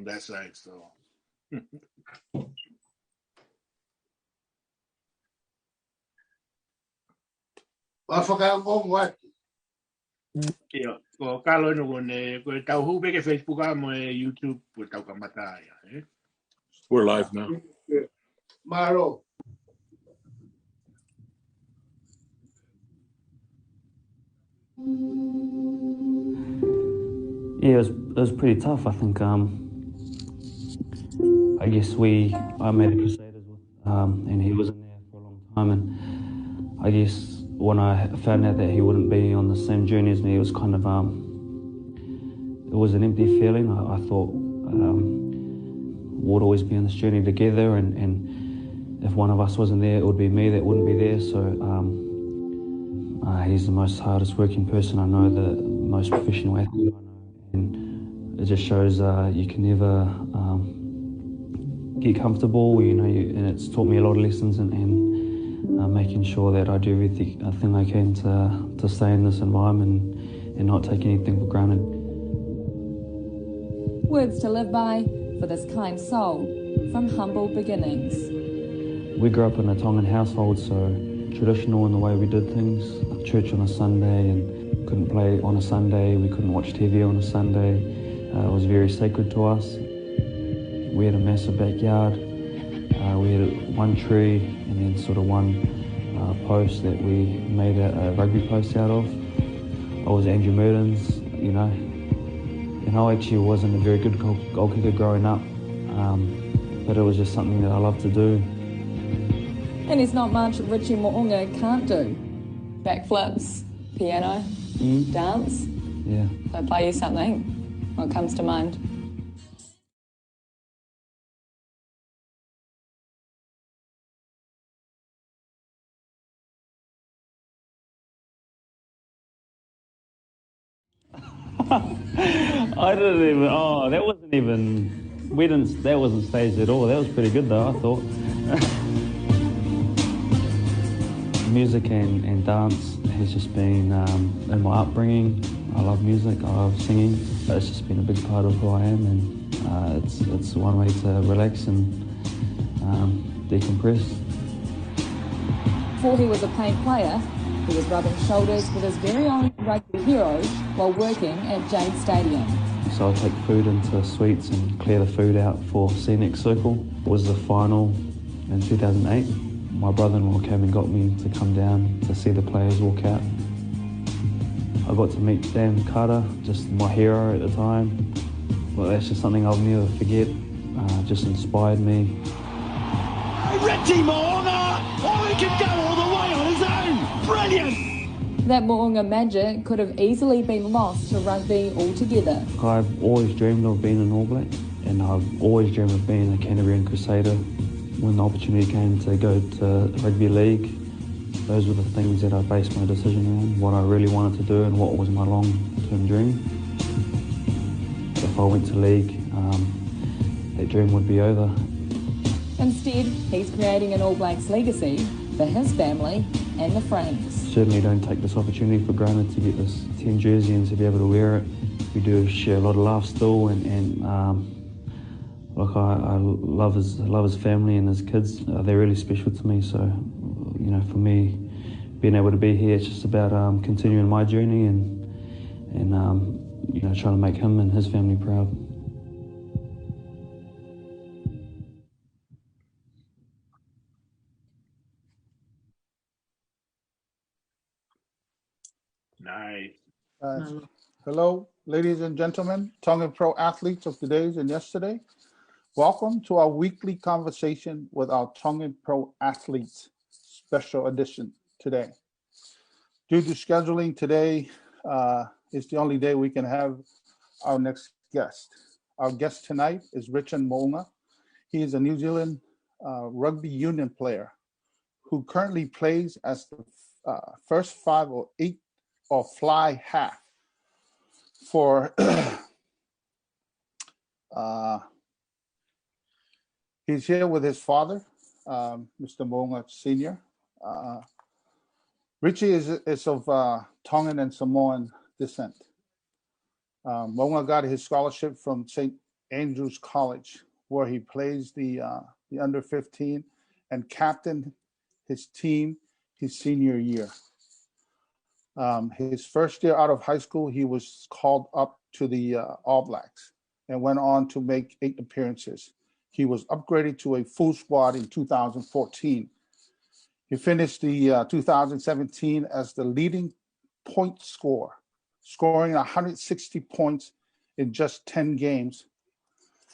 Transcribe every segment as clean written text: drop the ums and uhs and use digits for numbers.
on that side. So. What? Yeah, ko kalo no ko tau hu be ke Facebook mo YouTube ko tau ka mata ya. We're live now. Maro. Yeah, it was pretty tough. I think. I guess I made the Crusaders with, and he wasn't there for a long time, and I guess when I found out that he wouldn't be on the same journey as me, it was kind of it was an empty feeling. I thought we'd always be on this journey together, and if one of us wasn't there, it would be me that wouldn't be there. So he's the most hardest working person I know, the most professional athlete I know, and it just shows you can never get comfortable, and it's taught me a lot of lessons, and making sure that I do everything I can to stay in this environment and not take anything for granted. Words to live by for this kind soul from humble beginnings. We grew up in a Tongan household, so traditional in the way we did things. Church on a Sunday, and couldn't play on a Sunday. We couldn't watch TV on a Sunday. It was very sacred to us. We had a massive backyard. We had one tree and then sort of one post that we made a rugby post out of. I was Andrew Mertens, and I actually wasn't a very good goal kicker growing up, but it was just something that I loved to do. And there's not much Ritchie Mo'unga can't do. Backflips, piano, dance. Yeah. So I play you something. What comes to mind? I didn't even. Oh, that wasn't even. We didn't. That wasn't staged at all. That was pretty good though, I thought. Music and dance has just been in my upbringing. I love music. I love singing. It's just been a big part of who I am, and it's one way to relax and decompress. Before he was a paid player, he was rubbing shoulders with his very own rugby heroes while working at Jade Stadium. So I'll take food into suites and clear the food out for Scenic Circle. It was the final in 2008. My brother-in-law came and got me to come down to see the players walk out. I got to meet Dan Carter, just my hero at the time. Well, that's just something I'll never forget. Just inspired me. Ritchie Mo'unga! Oh, he can go all the way on his own! Brilliant! That Mo'unga magic could have easily been lost to rugby altogether. I've always dreamed of being an All Black, and I've always dreamed of being a Canterbury Crusader. When the opportunity came to go to rugby league, those were the things that I based my decision on, what I really wanted to do and what was my long-term dream. If I went to league, that dream would be over. Instead, he's creating an All Blacks legacy for his family and the Franks. Certainly don't take this opportunity for granted to get this 10 jersey and to be able to wear it. We do share a lot of laughs still, and look, I love his family and his kids. They're really special to me. So, for me, being able to be here, it's just about continuing my journey and trying to make him and his family proud. Nice. Hello, ladies and gentlemen, Tongan pro athletes of today and yesterday. Welcome to our weekly conversation with our Tongan pro athletes special edition today. Due to scheduling, today is the only day we can have our next guest. Our guest tonight is Ritchie Mo'unga. He is a New Zealand rugby union player who currently plays as the first 5 or 8 or fly half for he's here with his father, Mr. Mo'unga Sr. Ritchie is of Tongan and Samoan descent. Mo'unga got his scholarship from St. Andrews College, where he plays the under 15 and captained his team his senior year. His first year out of high school, he was called up to the All Blacks and went on to make 8 appearances. He was upgraded to a full squad in 2014. He finished the 2017 as the leading point scorer, scoring 160 points in just 10 games.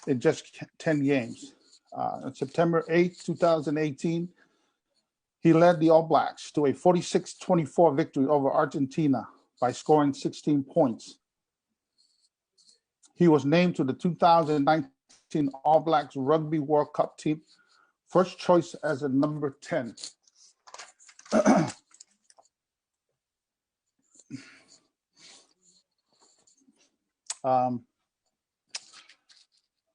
On September 8, 2018, he led the All Blacks to a 46-24 victory over Argentina by scoring 16 points. He was named to the 2019 All Blacks Rugby World Cup team, first choice as a number 10.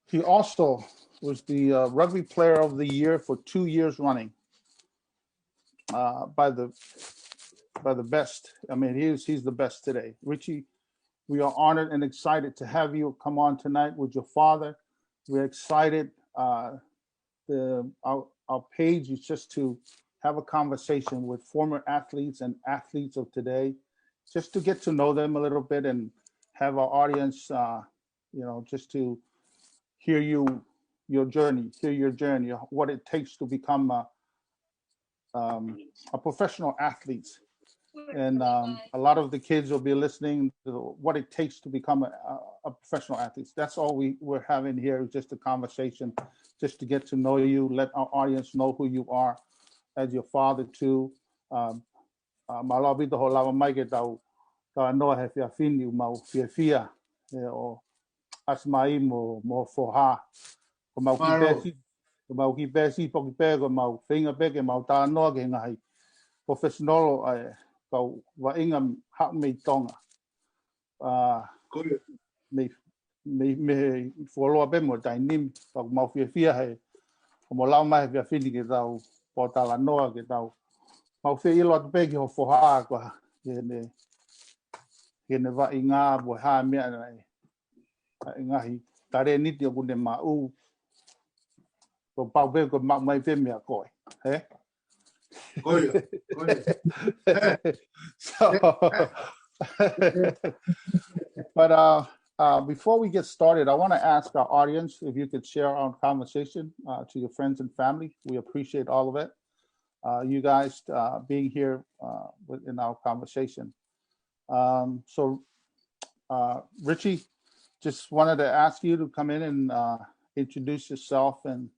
He also was the Rugby Player of the Year for 2 years running by the best. I mean, he's the best today. Ritchie, we are honored and excited to have you come on tonight with your father. We're excited. Our page is just to have a conversation with former athletes and athletes of today, just to get to know them a little bit and have our audience, just to hear your journey, what it takes to become a professional athlete. And a lot of the kids will be listening to what it takes to become a professional athlete. That's all we're having here, is just a conversation, just to get to know you, let our audience know who you are as your father too. Malabito ho lava mai ke tau noa he whiawhini mau whiawhia o asmai mo foha. Ko mau ki pēsi poki pē ko mau whinga peke mau tā noa ke ngahi professional kau wa inga hak me Tonga. Me wholoa pe mo tai nim kau mau whiawhia he ko mo lau mai whiawhini ke tau po tala noa ke tau mau whi ilo atu peki ho foha kwa kene wa inga bo ha mea nei ngahi tare niti o kune mau ko pau pe ko mai pe mea koe he so but before we get started, I want to ask our audience if you could share our conversation to your friends and family. We appreciate all of it. You guys being here in our conversation. So Ritchie, just wanted to ask you to come in and introduce yourself and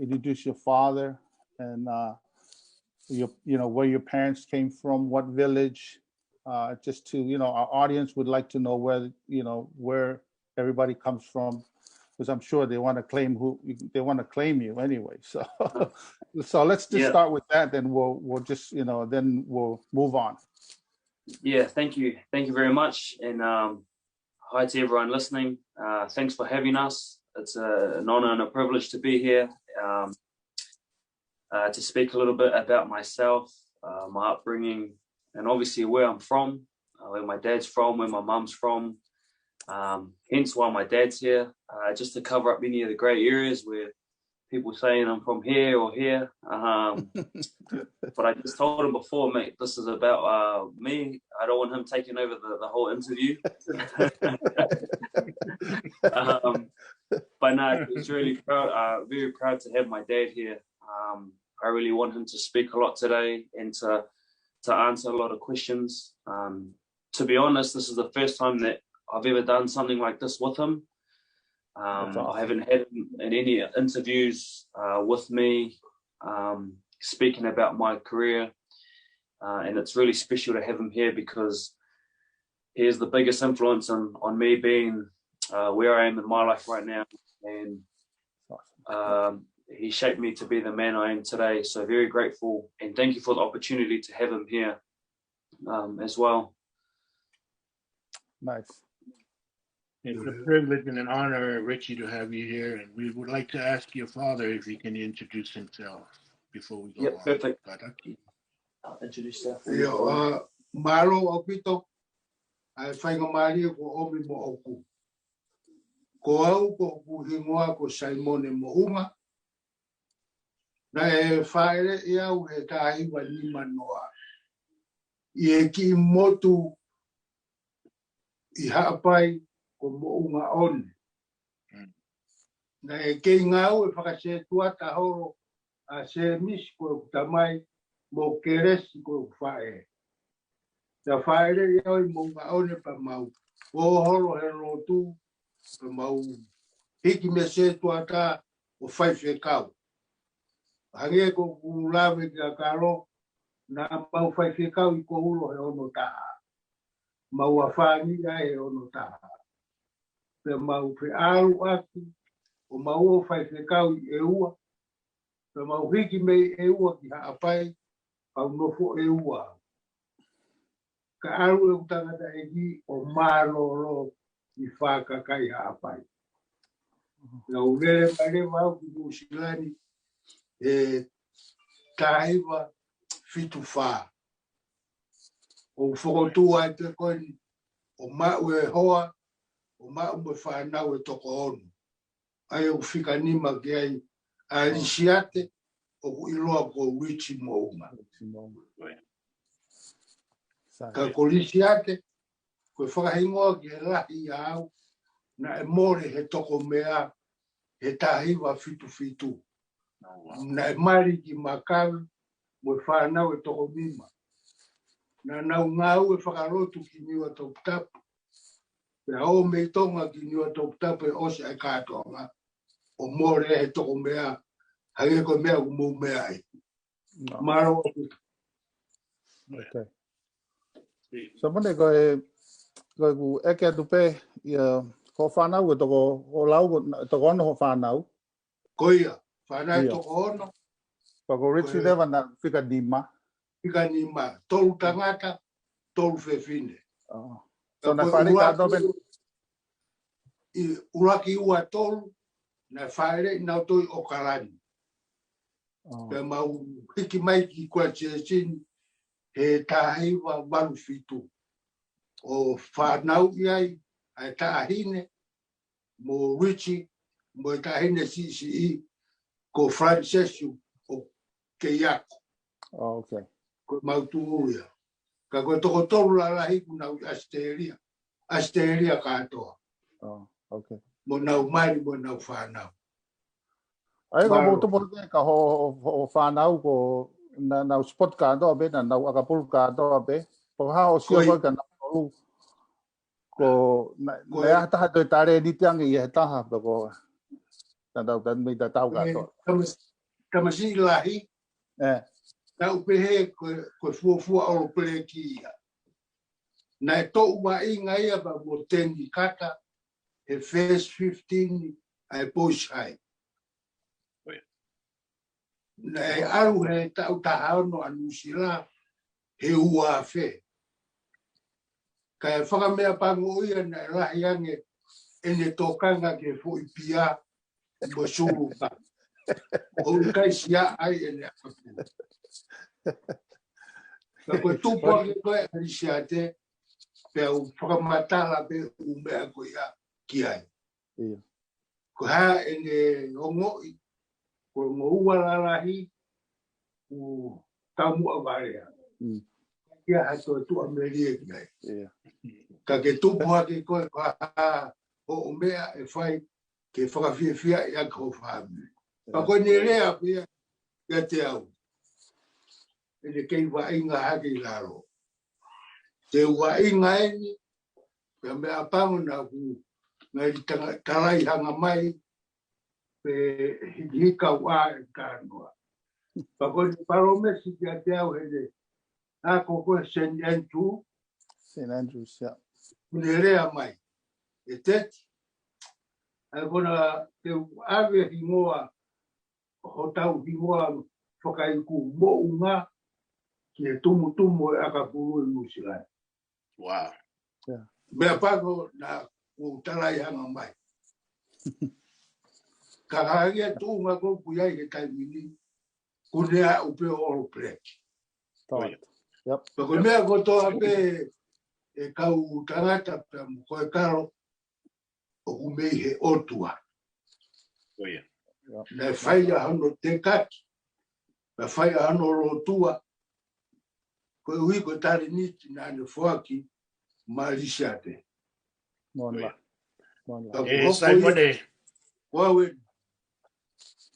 introduce your father and where your parents came from, what village, just to, our audience would like to know where everybody comes from, because I'm sure they want to claim you anyway. So, so let's just start with that. Then we'll just, then we'll move on. Yeah, thank you very much, and hi to everyone listening. Thanks for having us. It's an honor and a privilege to be here, to speak a little bit about myself, my upbringing, and obviously where I'm from, where my dad's from, where my mum's from. Hence why my dad's here, just to cover up any of the grey areas where people saying I'm from here or here. But I just told him before, mate, this is about me. I don't want him taking over the whole interview. But no, he's really proud, very proud to have my dad here. I really want him to speak a lot today and to answer a lot of questions. To be honest, this is the first time that I've ever done something like this with him. Awesome. I haven't had him in any interviews with me speaking about my career, and it's really special to have him here because he is the biggest influence on me being where I am in my life right now, and he shaped me to be the man I am today. So very grateful, and thank you for the opportunity to have him here as well. Nice. It's a privilege and an honor, Ritchie, to have you here, and we would like to ask your father if he can introduce himself before we go on. Perfect. I'll introduce yourself. Malo opito, I find a Mario or Obi Moku. ko au ko kuhingoa ko Simone Mo'unga. Na e whaere e au he tāhiwa lima noa. I e ki motu I haapai ko Mo'unga one. Na e kei ngau e whakase tuata horo a se mis ko tamai mo keresi ko whae. Na whaere e au I Mo'unga one pa mau. O horo he rotu pa mau. Hiki me se tuata o whaife kau. Hange ko kulawe ki a karo na mau whaife kau I ko ulo he ono taha. Mau a whangi he ono taha. Pe mau pe alu aki o mau o whaife kau I e ua. Pe mau hiki mei e ua ki haapai au nofo e ua. Ka alu e utangata e ki o māloro I whakakai haapai. Na ulere mare wau ki Musilani e tāiwa fitu whā. O whokotua e te koni o mau e hoa, o mau me whanau e toko onu. Ai o whikanima ki ai a lisiate o iloa ko Ritchie Mo'unga. Ka ko lisiate, ko whakahingoa ki he lahi au, na e more he toko mea he tāhiwa fitu fitu. Na e mari ki makawi, mo e whanau e toko mima. Na nau ngau e whakarotu ki niwa tōku tapu. Pe hao mei tonga ki niwa tōku tapu e ose ai kātoanga. O more he toko mea, hage ko mea umou mea ai. Maro. Okay. So mone ko ku eke tupe ko whanau e toko o lau toko ono ho whanau. Koia, whanau toko ono. Pa ko Ritchie lewa na whika nima. Whika nima, tolu tangata, tolu whewhine. So na whare kātou ben. Uraki ua tolu, na whaere nau toi o karani. Pe mau hiki mai ki kua tiesin he tāhiwa walu fitu. O whanau iai, ai tāhine, mo Ritchie, mo tāhine CCE, ko Francesu, o Keiako. Okay. Ko mautuuia. Ka koe toko toru la lahi ku nau Asteria. Asteria katoa. Okay. Mo nau mari, mo nau whanau. Ai ka mo tupo ka ho whanau ko na spot ka do be na akapul ka do be. Po ha o sia ka na ko na ta to tare ni tiang I ta ha ko na da me da tau ka to. Kamasi lahi. Na upehe ko fuafua o plekia. Na to wa inga ia ba mo tendi kata e first 15 ai push high. Na e aru he tau tahao no anusila he ua fe. Ka e whakamea pango ia na e lahi ange ene tokanga ke fo I pia mo suru pa. O kai sia ai ene aku. Ka koe tupo ake koe arisiate pe au whakamatala pe umea koe ia ki ai. Ko ha ene ongoi ko ngoua lalahi u tamu avarea. Kia hato tu amerie ki ai. Ka ke tupo ake koe ha o umea e whai ke whakawhiawhia I ako whaami. Pa koe ne rea pia ia te au. Ene kei wa inga hake laro. Te wa inga eni, pe mea pango na ku ngai talai hanga mai, pe hika wa e kānoa. Pa koe ni paromesi ki a te au hene, a koko St. Andrew. St. Andrews, yeah. Kune rea mai. E teti. A kona te ave hingoa, ho tau hingoa whakaiku Mo'unga, ki e tumu e akapuru I Musilani. Wow. Yeah. Mea pago na o talai hanga mai. Ka hagia tuunga ko kuiai he taimini, kunea upe oro pleki. Yep. Pako mea ko toa pe e kau tangata pe mo koe karo, o kumei he otua. Oh, yeah. Na whaia hano te kaki, na whaia hano rotua, koe hui ko tari niti na ane whaki, marisia te. Monla. Monla. Simone, Wawe,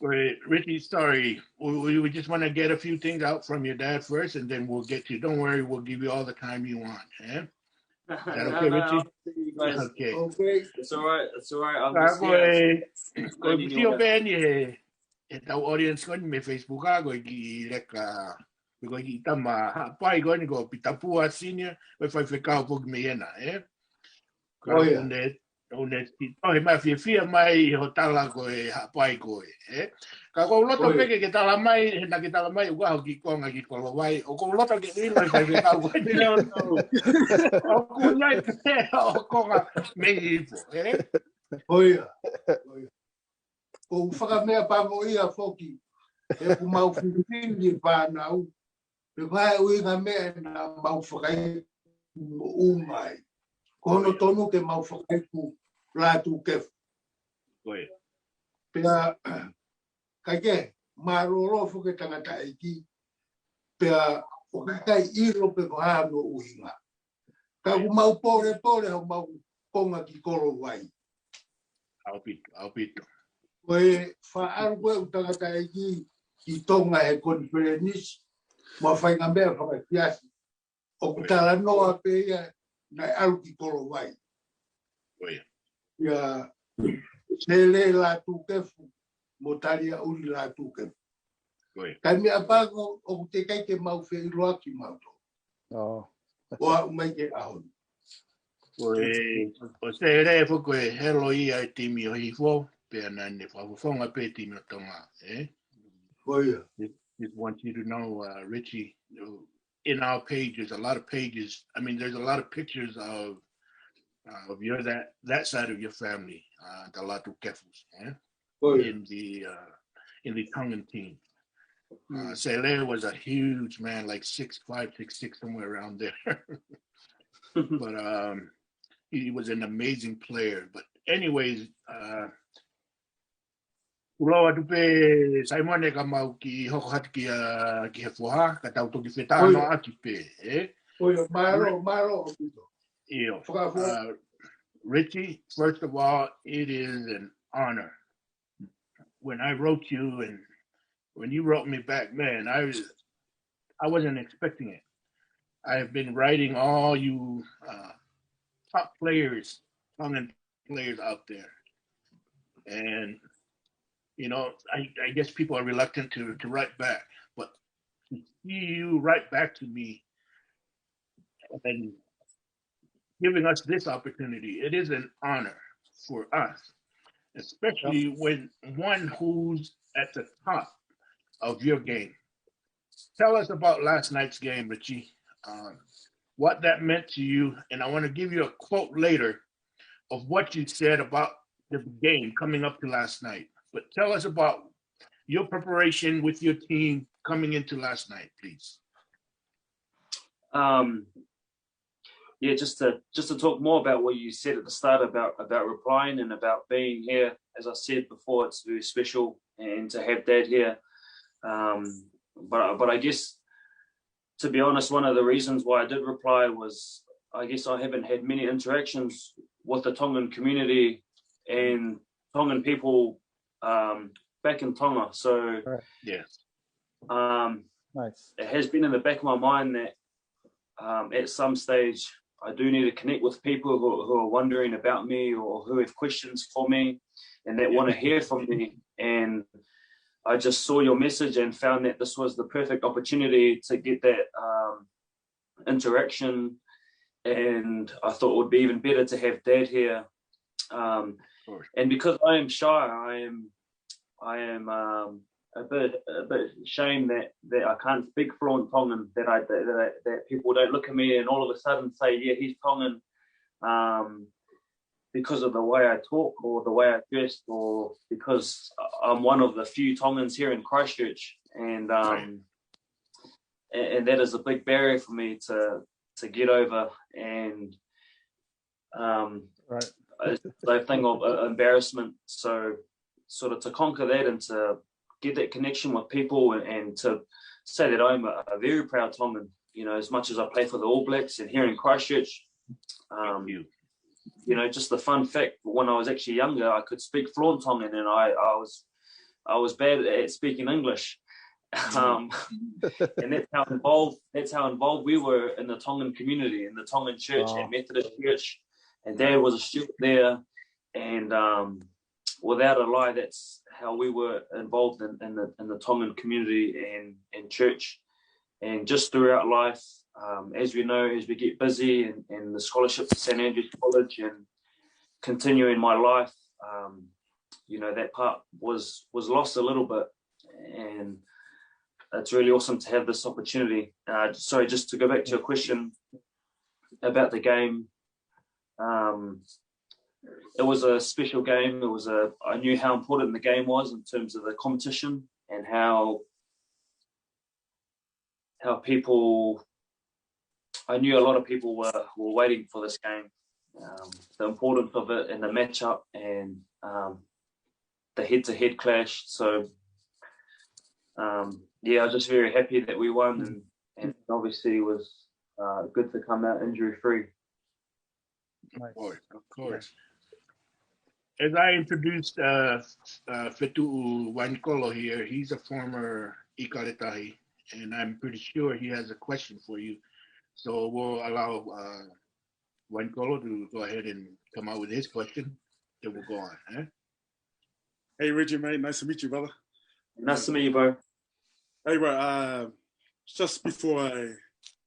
Richie, sorry. We just want to get a few things out from your dad first, and then we'll get to. Don't worry, we'll give you all the time you want. Eh? Is that okay, Richie? You guys. Okay. okay. It's all right. It's all right. I'm just here. Ko ben ye tau audience ko ni me Facebook ko ki leka ko ki tama ha pai ko ni ko pitapua senior we fai ka po me ena Oh, yeah. One ti to he mai fia mai ho tala ko e ha pai ko ka ko loto peke ke tala mai he na ke tala mai wa ki ko nga ki ko lo vai o ko loto ke ni lo fai ka ko ni o ku nai te o ko nga me ifo Oh, yeah. O whakamea pango ia whoki, e ku mau whiwhiri whanau, e whae ui ngā mea na mau whakai umai. Kono tonu ke mau whakai ku rātu kefu. Pea, kai ke, maroro whuke tangata eki, pea, whakakai iro pe whāno uhinga. Ka ku mau pore hau mau konga ki koro wai. Aupito. Koe whaaru koe utangata eki ki Tonga e konferenis, mua whainga mea whakakiasi. O kutala noa pe ia nai aru ki koro wai. Ia sele la tu kefu, motaria uri la tu kefu. Kai mea pango o te kai ke mau whi roa ki mauto. Oa umai ke ahon. O se re fo ko helo ia e timi o hifo pe na ne fa fonga pe timi o Tonga Just want you to know, Richie, in our pages, a lot of pages. I mean, there's a lot of pictures of your that side of your family, the Latu Kefus, in the Tongan team. Sele was a huge man, like 6'5", 6'6", somewhere around there. But he was an amazing player. But anyways, Uloa tupe Simone ka mau ki hoko hatu ki he fuha, ka tau toki whetano aki pe, Maro. Iyo. Richie, first of all, it is an honor. When I wrote you and when you wrote me back, man, I wasn't expecting it. I have been writing all you top players, Tongan players out there. And you know, I guess people are reluctant to write back, but to see you write back to me and giving us this opportunity, it is an honor for us, especially when one who's at the top of your game. Tell us about last night's game, Richie, what that meant to you, and I want to give you a quote later of what you said about the game coming up to last night. But tell us about your preparation with your team coming into last night, please. Yeah, just to talk more about what you said at the start about replying and about being here. As I said before, it's very special, and to have Dad here. But I guess, to be honest, one of the reasons why I did reply was I guess I haven't had many interactions with the Tongan community and Tongan people back in Tonga. So yes, nice. It has been in the back of my mind that at some stage I do need to connect with people who are wondering about me or who have questions for me and that want to hear from me. And I just saw your message and found that this was the perfect opportunity to get that interaction. And I thought it would be even better to have Dad here. And because I am shy, I am a bit ashamed that I can't speak fluent Tongan, that people don't look at me and all of a sudden say, yeah, he's Tongan, because of the way I talk or the way I dress, or because I'm one of the few Tongans here in Christchurch, and and that is a big barrier for me to get over. And a thing of embarrassment. So sort of to conquer that and to get that connection with people and to say that I'm a very proud Tongan, you know, as much as I play for the All Blacks and here in Christchurch, you know, just the fun fact, when I was actually younger, I could speak fluent Tongan and I was bad at speaking English. And that's how involved we were in the Tongan community, in the Tongan church and Methodist church. And Dad was a student there. And without a lie, that's how we were involved in the Tongan community and church. And just throughout life, as we know, as we get busy and the scholarships at St. Andrews College and continuing my life, you know, that part was lost a little bit. And it's really awesome to have this opportunity. Sorry, just to go back to your question about the game. It was a special game. I knew how important the game was in terms of the competition and how people, I knew a lot of people were waiting for this game. The importance of it and the matchup and the head-to-head clash. So, yeah, I was just very happy that we won and obviously it was good to come out injury-free. Of course. As I introduced Fetu'u Wainkolo here, he's a former Ikaretahi, and I'm pretty sure he has a question for you. So we'll allow Wainkolo to go ahead and come out with his question, then we'll go on. Eh? Hey, Ritchie, mate. Nice to meet you, brother. Nice to meet you, bro. Hey, bro. Just before I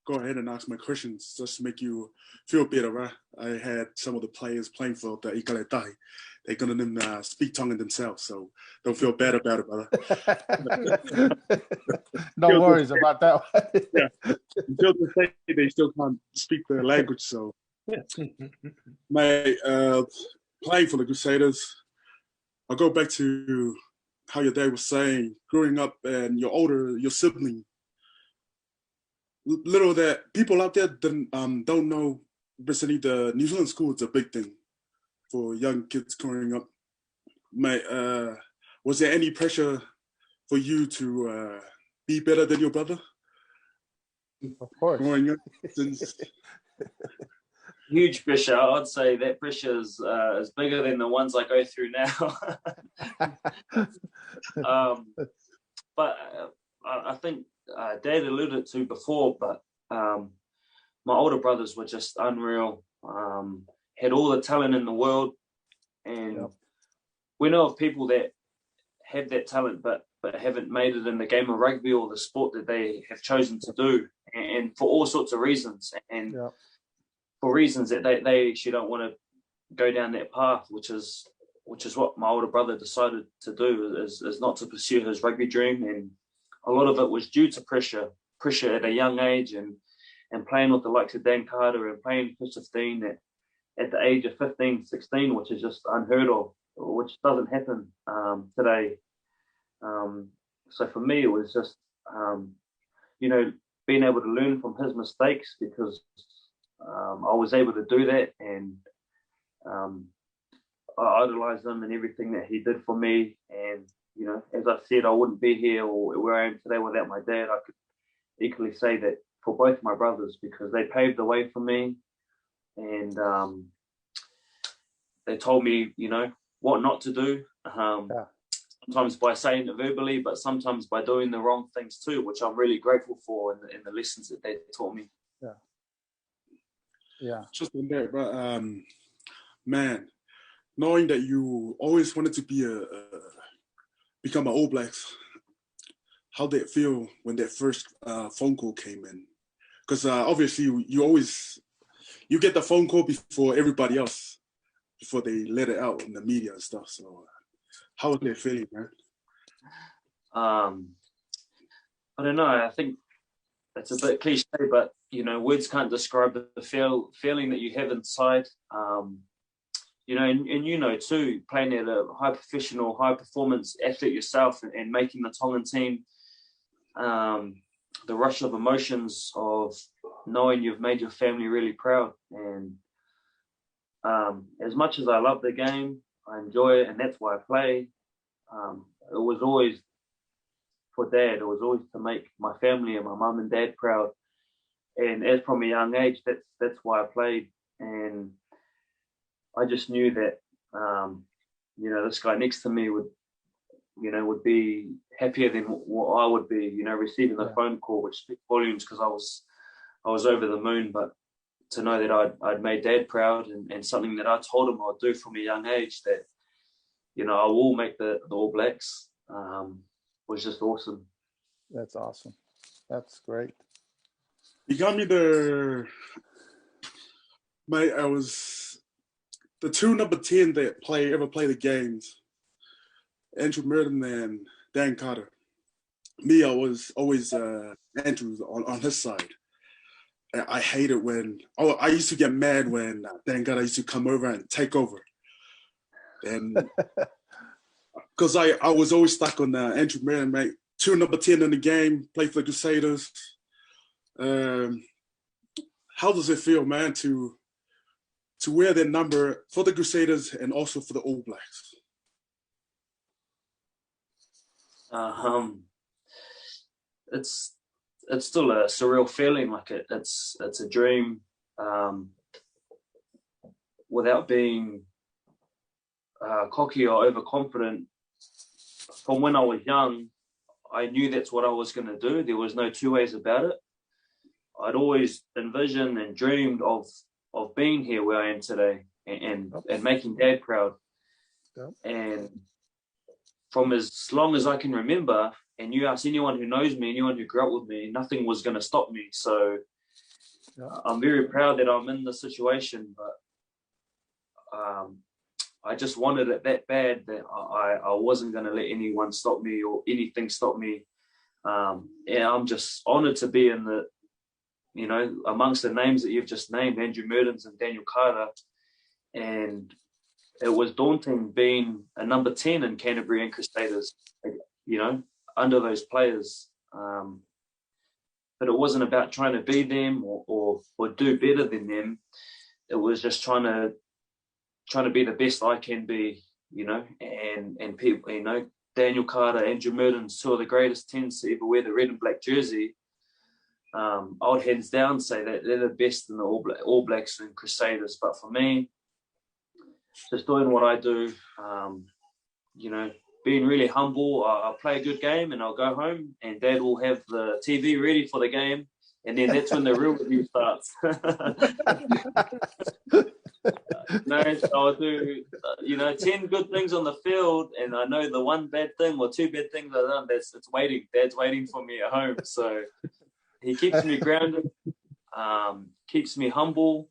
go ahead and ask my questions, just to make you feel better, right? I had some of the players playing for the Ikaretahi. They're going to speak Tongan themselves, so don't feel bad about it, brother. No worries about that one. Yeah. Until they still can't speak the language, so. Playing for the Crusaders, I'll go back to how your dad was saying, growing up and your sibling, little that people out there don't know, basically the New Zealand school is a big thing for young kids growing up. Was there any pressure for you to be better than your brother? Of course. Growing up since... Huge pressure. I'd say that pressure is bigger than the ones I go through now. But I think Dad alluded to before, but my older brothers were just unreal. Had all the talent in the world, and we know of people that have that talent but haven't made it in the game of rugby or the sport that they have chosen to do, and for all sorts of reasons, and for reasons that they actually don't want to go down that path, which is what my older brother decided to do, is not to pursue his rugby dream. And a lot of it was due to pressure at a young age, and playing with the likes of Dan Carter and playing for 15 at the age of 15, 16, which is just unheard of, which doesn't happen today. So for me, it was just, being able to learn from his mistakes, because I was able to do that, and I idolized him and everything that he did for me. And, as I said, I wouldn't be here or where I am today without my dad. I could equally say that for both my brothers, because they paved the way for me, and they told me, what not to do. Sometimes by saying it verbally, but sometimes by doing the wrong things too, which I'm really grateful for in the lessons that they taught me. Yeah. Just on that, but man, knowing that you always wanted to become an All Blacks, how did it feel when that first phone call came in? Because obviously you get the phone call before everybody else, before they let it out in the media and stuff. So how was that feeling, man? I don't know. I think it's a bit cliche, but words can't describe the feeling that you have inside. And too, playing at a high professional, high performance athlete yourself and making the Tongan team, the rush of emotions of knowing you've made your family really proud, and as much as I love the game, I enjoy it, and that's why I play. It was always for Dad. It was always to make my family and my mum and dad proud. And as from a young age, that's why I played. And I just knew that, this guy next to me would be happier than what I would be, receiving the phone call, which speaks volumes, because I was over the moon. But to know that I'd made Dad proud, and something that I told him I'd do from a young age, that, I will make the All Blacks, was just awesome. That's awesome. That's great. You got me I was the two number 10 that ever play the games, Andrew Merton and Dan Carter. Me, I was always Andrew on his side. I hate it when I used to get mad when Dan Carter used to come over and take over, and because I was always stuck on Andrew Merton, mate. Two number 10 in the game, play for the Crusaders. How does it feel, man, to wear that number for the Crusaders and also for the All Blacks? It's still a surreal feeling. Like it's a dream. Without being cocky or overconfident, from when I was young, I knew that's what I was going to do. There was no two ways about it. I'd always envisioned and dreamed of being here where I am today, and making Dad proud. Yep. And from as long as I can remember, and you ask anyone who knows me, anyone who grew up with me, nothing was going to stop me. So I'm very proud that I'm in this situation, but I just wanted it that bad that I wasn't going to let anyone stop me or anything stop me. And I'm just honoured to be in the, amongst the names that you've just named, Andrew Mertens and Daniel Carter. And it was daunting being a number 10 in Canterbury and Crusaders, under those players. But it wasn't about trying to be them or do better than them. It was just trying to be the best I can be, and people, Daniel Carter, Andrew Mertens, two of the greatest 10s to ever wear the red and black jersey. I would hands down say that they're the best in the All Blacks and Crusaders. But for me, just doing what I do, being really humble. I'll play a good game and I'll go home, and Dad will have the TV ready for the game, and then that's when the real review starts. So I'll do, 10 good things on the field, and I know the one bad thing or two bad things I've done, it's waiting. Dad's waiting for me at home. So he keeps me grounded, keeps me humble,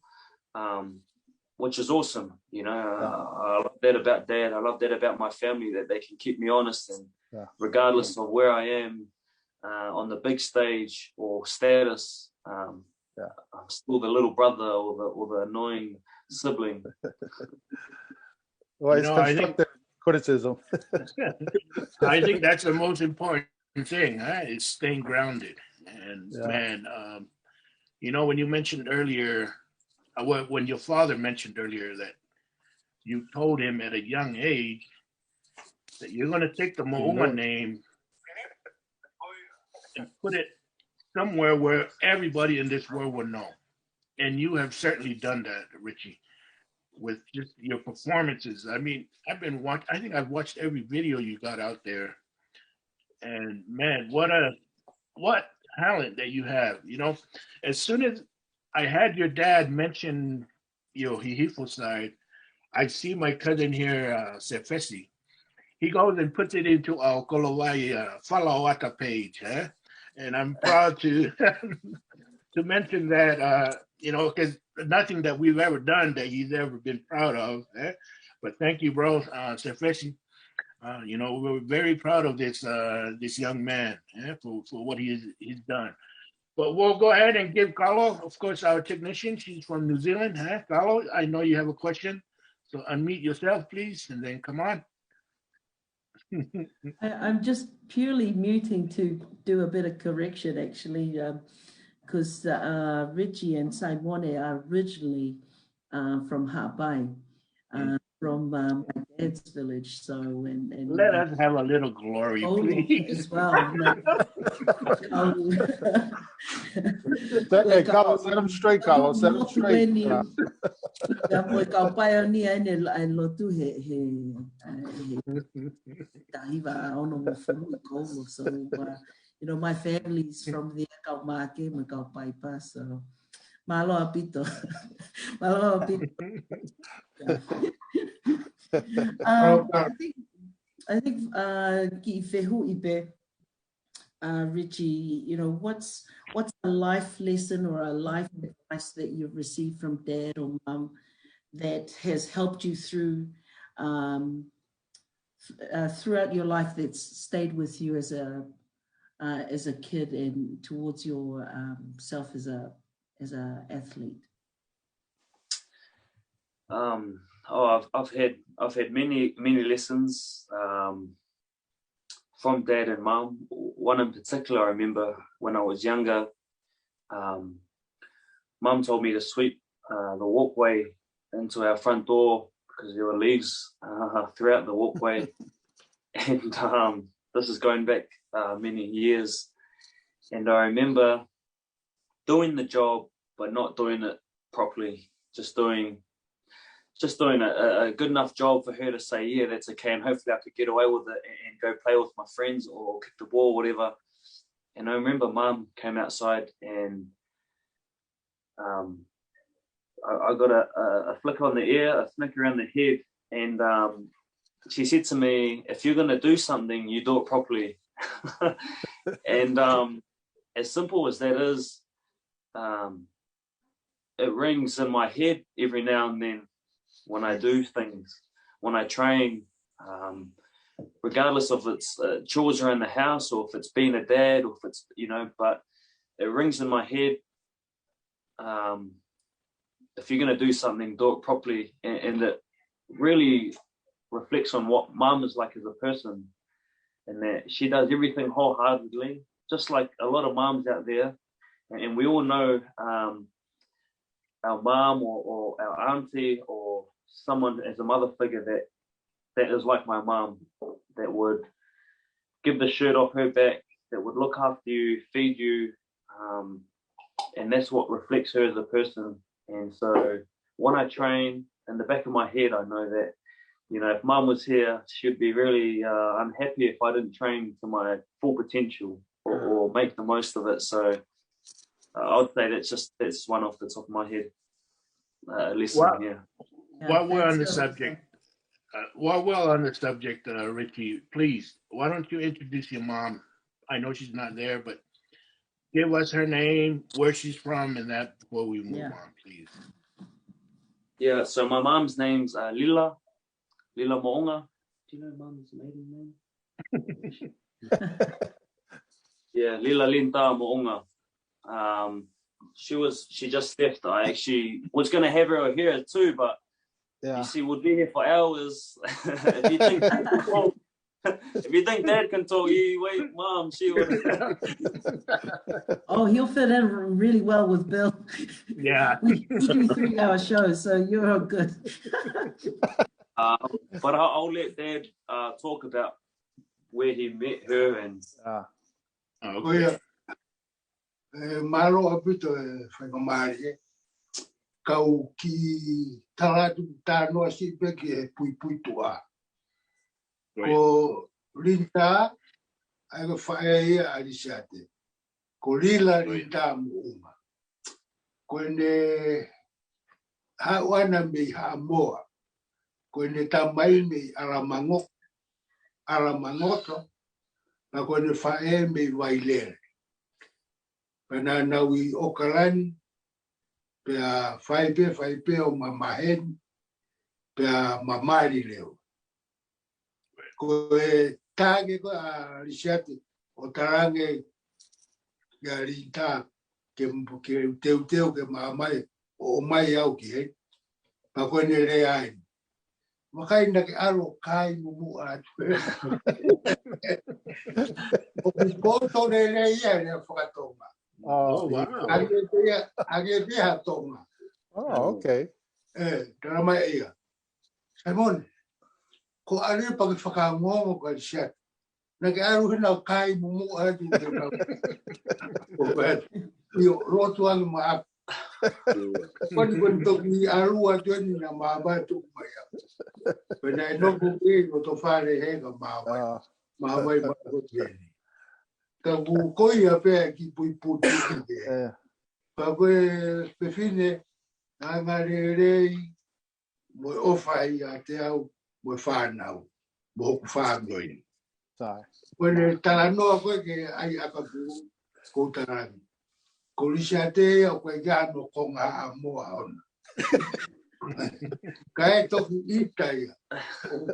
which is awesome. I love that about Dad. I love that about my family, that they can keep me honest, and regardless of where I am on the big stage or status, I'm still the little brother or the annoying sibling. Well, it's constructive criticism. I think that's the most important thing, is staying grounded. And man, when you mentioned earlier, when your father mentioned earlier that you told him at a young age that you're going to take the Mo'unga name and put it somewhere where everybody in this world will know. And you have certainly done that, Ritchie, with just your performances. I mean, I think I've watched every video you got out there. And man, what talent that you have. As soon as I had your dad mention Hihifo side, I see my cousin here, Sefesi. He goes and puts it into our Kolowai Falawata page, and I'm proud to to mention that, because nothing that we've ever done that he's ever been proud of. But thank you, bro, Sefesi. We're very proud of this young man for what he's done. But we'll go ahead and give Carlo, of course, our technician. She's from New Zealand. Carlo, I know you have a question. So unmute yourself, please, and then come on. I'm just purely muting to do a bit of correction, actually, because Ritchie and Simone are originally from Hawaii, from my dad's village. So and let us have a little glory, please. as well. Hey, Carlos, set him straight, Carlos. Set him straight. So, you know, my family's from there, so malo apito. Malo apito. I think ki fehu ipe, Ritchie, you know, what's a life lesson or a life advice that you've received from dad or mum that has helped you through throughout your life, that's stayed with you as a kid and towards your self as a athlete? I've had many lessons from dad and mum. One in particular, I remember when I was younger, mum told me to sweep the walkway into our front door because there were leaves throughout the walkway. And this is going back many years. And I remember doing the job, but not doing it properly, just doing a good enough job for her to say, yeah, that's okay, and hopefully I could get away with it and go play with my friends or kick the ball, whatever. And I remember mum came outside and I got a flick on the ear, a snick around the head, and she said to me, if you're going to do something, you do it properly. And as simple as that is, it rings in my head every now and then when I do things, when I train, regardless of it's chores around the house or if it's being a dad or if it's, you know, but it rings in my head. If you're going to do something, do it properly. And it really reflects on what mum is like as a person, and that she does everything wholeheartedly, just like a lot of mums out there. And we all know our mum or our auntie or someone as a mother figure that is like my mum, that would give the shirt off her back, that would look after you, feed you, and that's what reflects her as a person. And so when I train, in the back of my head, I know that, you know, if mum was here, she'd be really unhappy if I didn't train to my full potential or make the most of it. So I would say that's one off the top of my head. Lesson here. While we're on the subject, Ritchie, please, why don't you introduce your mom? I know she's not there, but give us her name, where she's from, and that before we move on, please. Yeah, so my mom's name's Lila Mo'unga. Do you know mom's maiden name? Yeah, Lila Linta Mo'unga. She just left. I actually was going to have her here too, but you see, we'll be here for hours. If you think Dad can talk, you wait, Mom. She would. Oh, he'll fit in really well with Bill. Yeah, we do 3-hour shows, so you're all good. But I'll let Dad talk about where he met her and. Okay. Malo apito whakamari kau ki taratu tano si peki pui tua. Ko Rinta ai ko whae arisiate. Ko Lila Rinta Mo'unga. Ko ne hawana me hamoa. Ko ne tamai me aramangoto. Na ko ne whae me wailere. Pena naui Okalani, pea whaipe o mamahen, pea mamari leo. Ko e tāge ko a risiate, o tarange ga rita ke teuteu ke mamai o mai au ki he. Pa koe ne re ai. Makaina ke aro kai mumu atu. O piskoto ne re ia ne whakatonga. Oh, wow. Oh, okay. tara mai ia. Simon, ko are pag whakangongo ka siya. Nag-aaru na kai mumu adi na. Yo rotu ang maak. Kung toki aru atu ni na maba tu maya. Pena no buki no to fare he ka maba. Maba ba ko ni. Ka bu ko ia pe ki pui puti ki. Pa ko pe fine na ngare mo ofai ate au mo fa nau. Mo fa ngoi. When talano ko ke ai akapu ko tarani. Ko lisiate o ko gano ko nga mo on. Kai to itai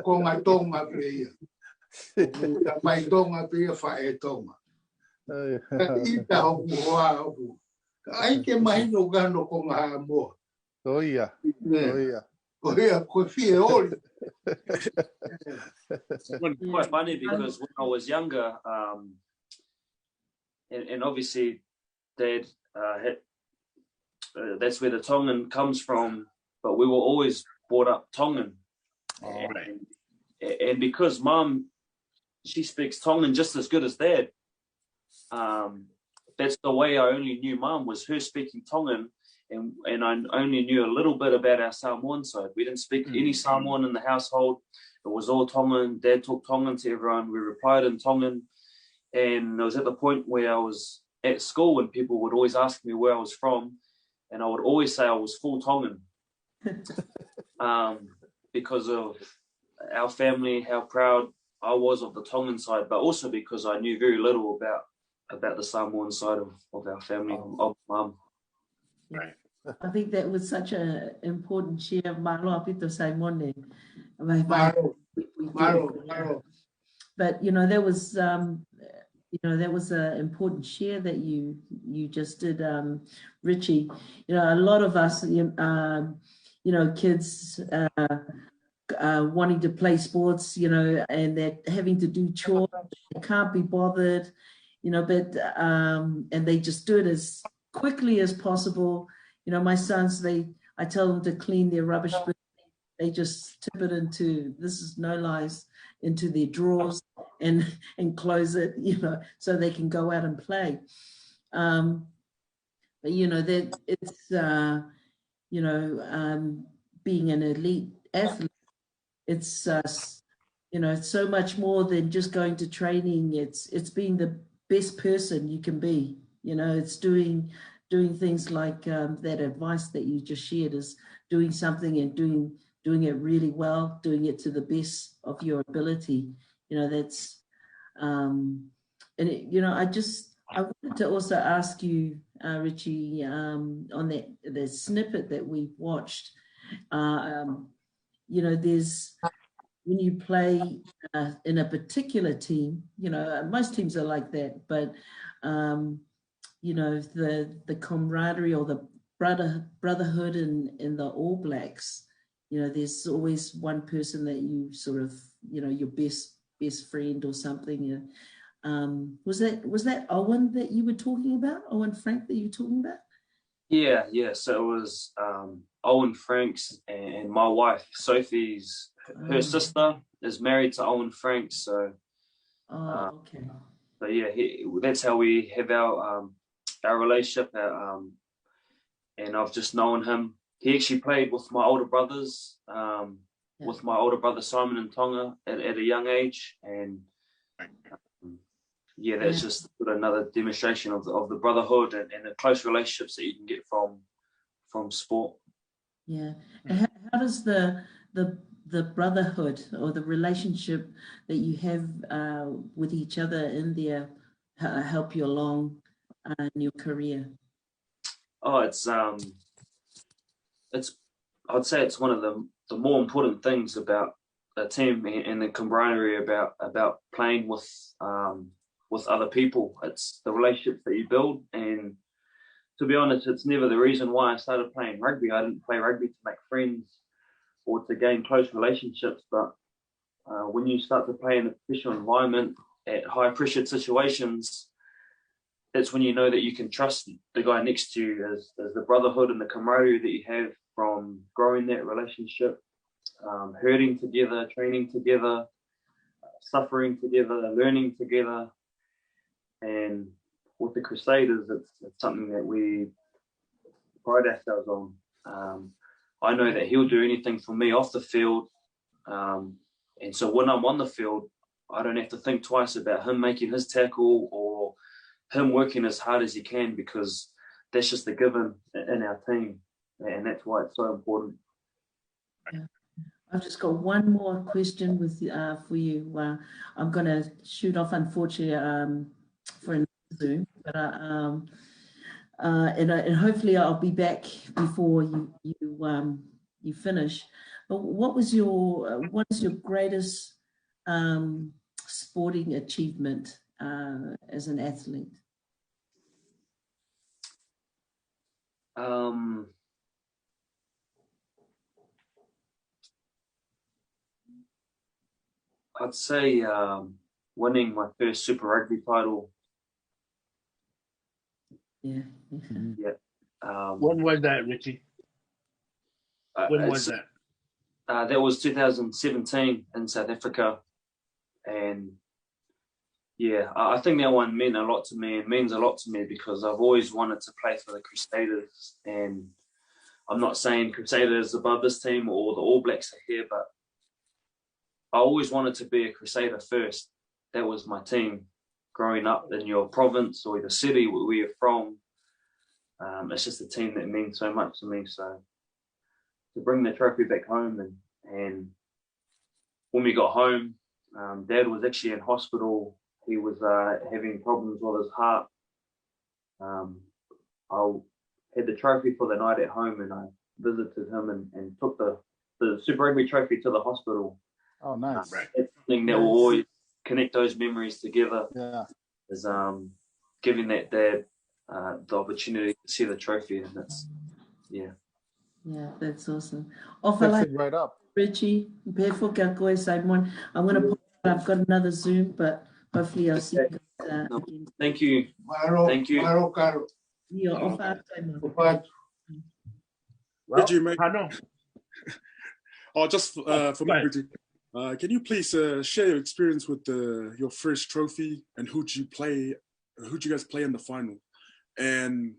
ko nga tonga pe. Ko mai tonga pe fa e tonga. Ita ho wa ho. Ai ke mai no gano ko nga mo. Oia. Oia ko fi e ol. Quite funny because when I was younger, and obviously Dad that's where the Tongan comes from, but we were always brought up Tongan. And because Mum, she speaks Tongan just as good as Dad. That's the way I only knew Mum, was her speaking Tongan, and I only knew a little bit about our Samoan side. We didn't speak any Samoan in the household. It was all Tongan. Dad talked Tongan to everyone. We replied in Tongan. And it was at the point where I was at school and people would always ask me where I was from. And I would always say I was full Tongan because of our family, how proud I was of the Tongan side, but also because I knew very little about the Samoan side of our family, of Mum. Right. I think that was such an important share. Malo apito Simone. But that was that was an important share that you just did, Ritchie. A lot of us, kids wanting to play sports, and they're having to do chores, they can't be bothered, but and they just do it as quickly as possible. My sons, I tell them to clean their rubbish bin. They just tip it into, this is no lies, into their drawers and close it, so they can go out and play. But that it's being an elite athlete, it's it's so much more than just going to training. It's being the best person you can be. It's doing things like that advice that you just shared, is doing something and doing it really well, doing it to the best of your ability. That's and I wanted to also ask you, Ritchie, on the snippet that we watched. There's, when you play in a particular team, most teams are like that, but the camaraderie or the brotherhood in the All Blacks, there's always one person that you sort of, your best friend or something. Was that Owen that you were talking about? Owen Frank that you were talking about? Yeah. So it was Owen Franks, and my wife Sophie's, her sister is married to Owen Franks. So okay. So yeah, that's how we have our relationship. And I've just known him. He actually played with my older brothers, with my older brother Simon in Tonga at a young age, and that's just another demonstration of the brotherhood and the close relationships that you can get from sport. Yeah, and how does the brotherhood or the relationship that you have with each other in there help you along in your career? Oh, I'd say it's one of the more important things about a team and the camaraderie about playing with other people. It's the relationships that you build, and to be honest, it's never the reason why I started playing rugby. I didn't play rugby to make friends or to gain close relationships, but when you start to play in a professional environment at high pressure situations, that's when you know that you can trust the guy next to you, as the brotherhood and the camaraderie that you have from growing that relationship, hurting together, training together, suffering together, learning together. And with the Crusaders, it's something that we pride ourselves on. I know that he'll do anything for me off the field. And so when I'm on the field, I don't have to think twice about him making his tackle or him working as hard as he can, because that's just a given in our team. And that's why it's so important. Yeah. I've just got one more question for you. I'm going to shoot off, unfortunately, for another Zoom, but and hopefully I'll be back before you finish. But what is your greatest sporting achievement as an athlete? I'd say winning my first Super Rugby title. Yeah. Yeah. When was that, Richie? When was that? That was 2017 in South Africa. And yeah, I think that one meant a lot to me, and means a lot to me because I've always wanted to play for the Crusaders. And I'm not saying Crusaders above this team or the All Blacks are here, but I always wanted to be a Crusader first. That was my team. Growing up in your province or the city where you're from, it's just a team that means so much to me. So to bring the trophy back home, and when we got home, Dad was actually in hospital. He was having problems with his heart. I had the trophy for the night at home, and I visited him and took the Super Rugby trophy to the hospital. Oh, nice. It's something that will always connect those memories together. Yeah. Is giving that dad the opportunity to see the trophy, and that's Yeah, that's awesome. Fix it right up. Richie, before Simon, I'm going to. I've got another Zoom, but hopefully I'll see you guys again. Thank you. Thank you. Ritchie, mate. I know. Oh, just for me, Ritchie. Can you please share your experience with your first trophy, and who'd you guys play in the final? And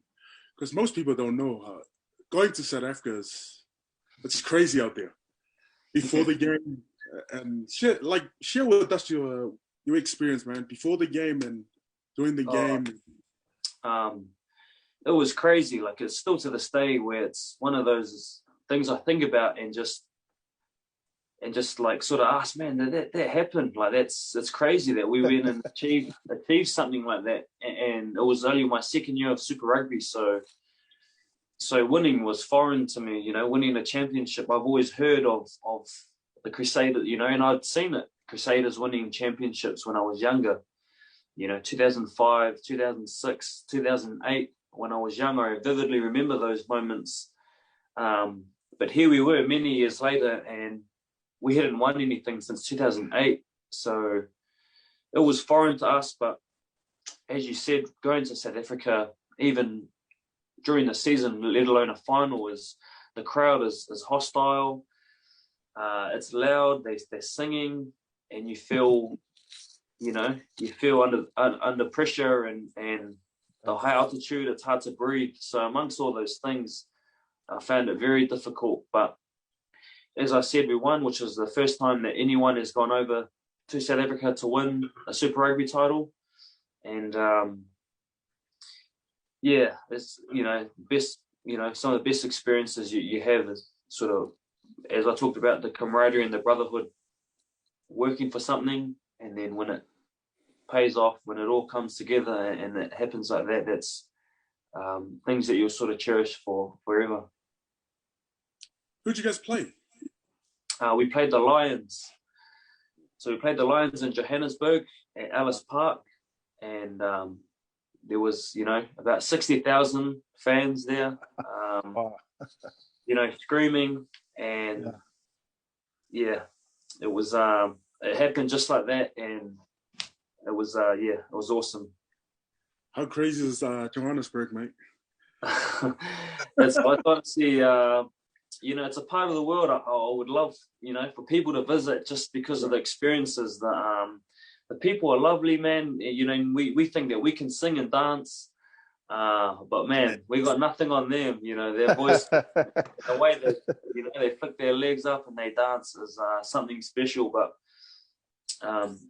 because most people don't know, going to South Africa it's crazy out there. Before the game, and share with us your experience, man, before the game and during the game. It was crazy. Like, it's still to this day where it's one of those things I think about and just like sort of ask, man, that happened. Like, it's crazy that we went and achieved something like that. And it was only my second year of Super Rugby, so winning was foreign to me. You know, winning a championship. I've always heard of the Crusaders, you know, and I'd seen it, Crusaders winning championships when I was younger. You know, 2005, 2006, 2008. When I was young, I vividly remember those moments. But here we were many years later, and we hadn't won anything since 2008. So it was foreign to us. But as you said, going to South Africa, even during the season, let alone a final, the crowd is hostile. It's loud. They're singing, and you feel under pressure and the high altitude. It's hard to breathe. So amongst all those things, I found it very difficult. But as I said, we won, which was the first time that anyone has gone over to South Africa to win a Super Rugby title. And it's, best, some of the best experiences you have is sort of, as I talked about, the camaraderie and the brotherhood, working for something, and then when it pays off, when it all comes together and it happens like that, that's things that you'll sort of cherish for forever. Who'd you guys play? We played the Lions. So we played the Lions in Johannesburg at Ellis Park, and there was, about 60,000 fans there, screaming, and it was, it happened just like that, and it was, it was awesome. How crazy is Johannesburg, mate? It's honestly, it's a part of the world I would love, for people to visit, just because of the experiences. The people are lovely, man. We think that we can sing and dance, but man, we got nothing on them. Their voice, the way that they flick their legs up and they dance is something special. But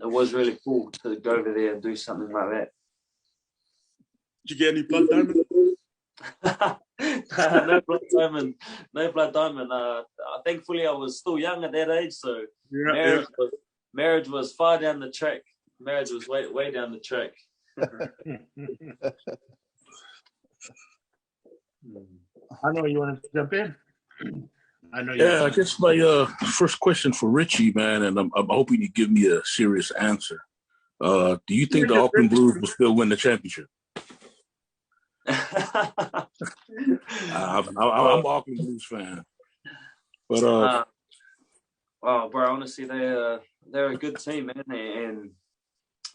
it was really cool to go over there and do something like that. Did you get any blood diamond? No blood diamond. Thankfully, I was still young at that age, so marriage was far down the track. Marriage was way down the track. I know you want to jump in. I guess my first question for Ritchie, man, and I'm hoping you give me a serious answer. Do you think the Auckland Blues will still win the championship? I'm an Auckland Blues fan, but bro, honestly, they're a good team, man, and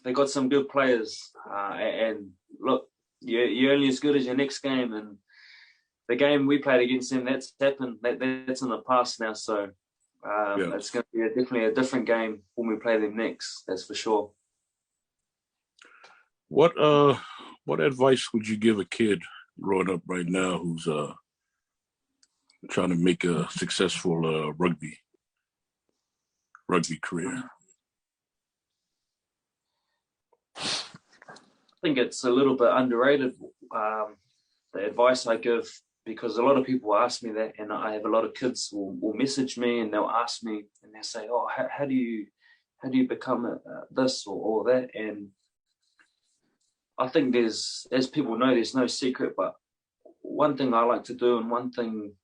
they got some good players. And look, you're only as good as your next game, and the game we played against them, that's happened. That's in the past now, so it's going to be definitely a different game when we play them next. That's for sure. What advice would you give a kid growing up right now who's trying to make a successful rugby career? I think it's a little bit underrated, the advice I give, because a lot of people ask me that, and I have a lot of kids will message me and they'll ask me and they'll say, "Oh, how do you become this or that?" And I think as people know, there's no secret, but one thing I like to do, and one thing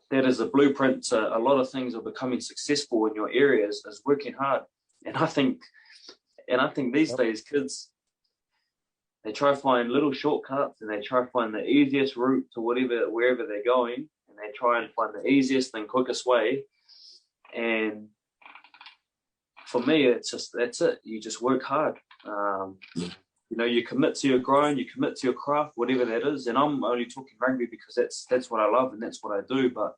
that is a blueprint to a lot of things of becoming successful in your areas, is working hard. And I think these days kids, they try to find little shortcuts, and they try to find the easiest route to wherever they're going, and they try and find the easiest and quickest way. And for me, that's it. You just work hard. You commit to your grind, you commit to your craft, whatever that is. And I'm only talking rugby because that's what I love and that's what I do. But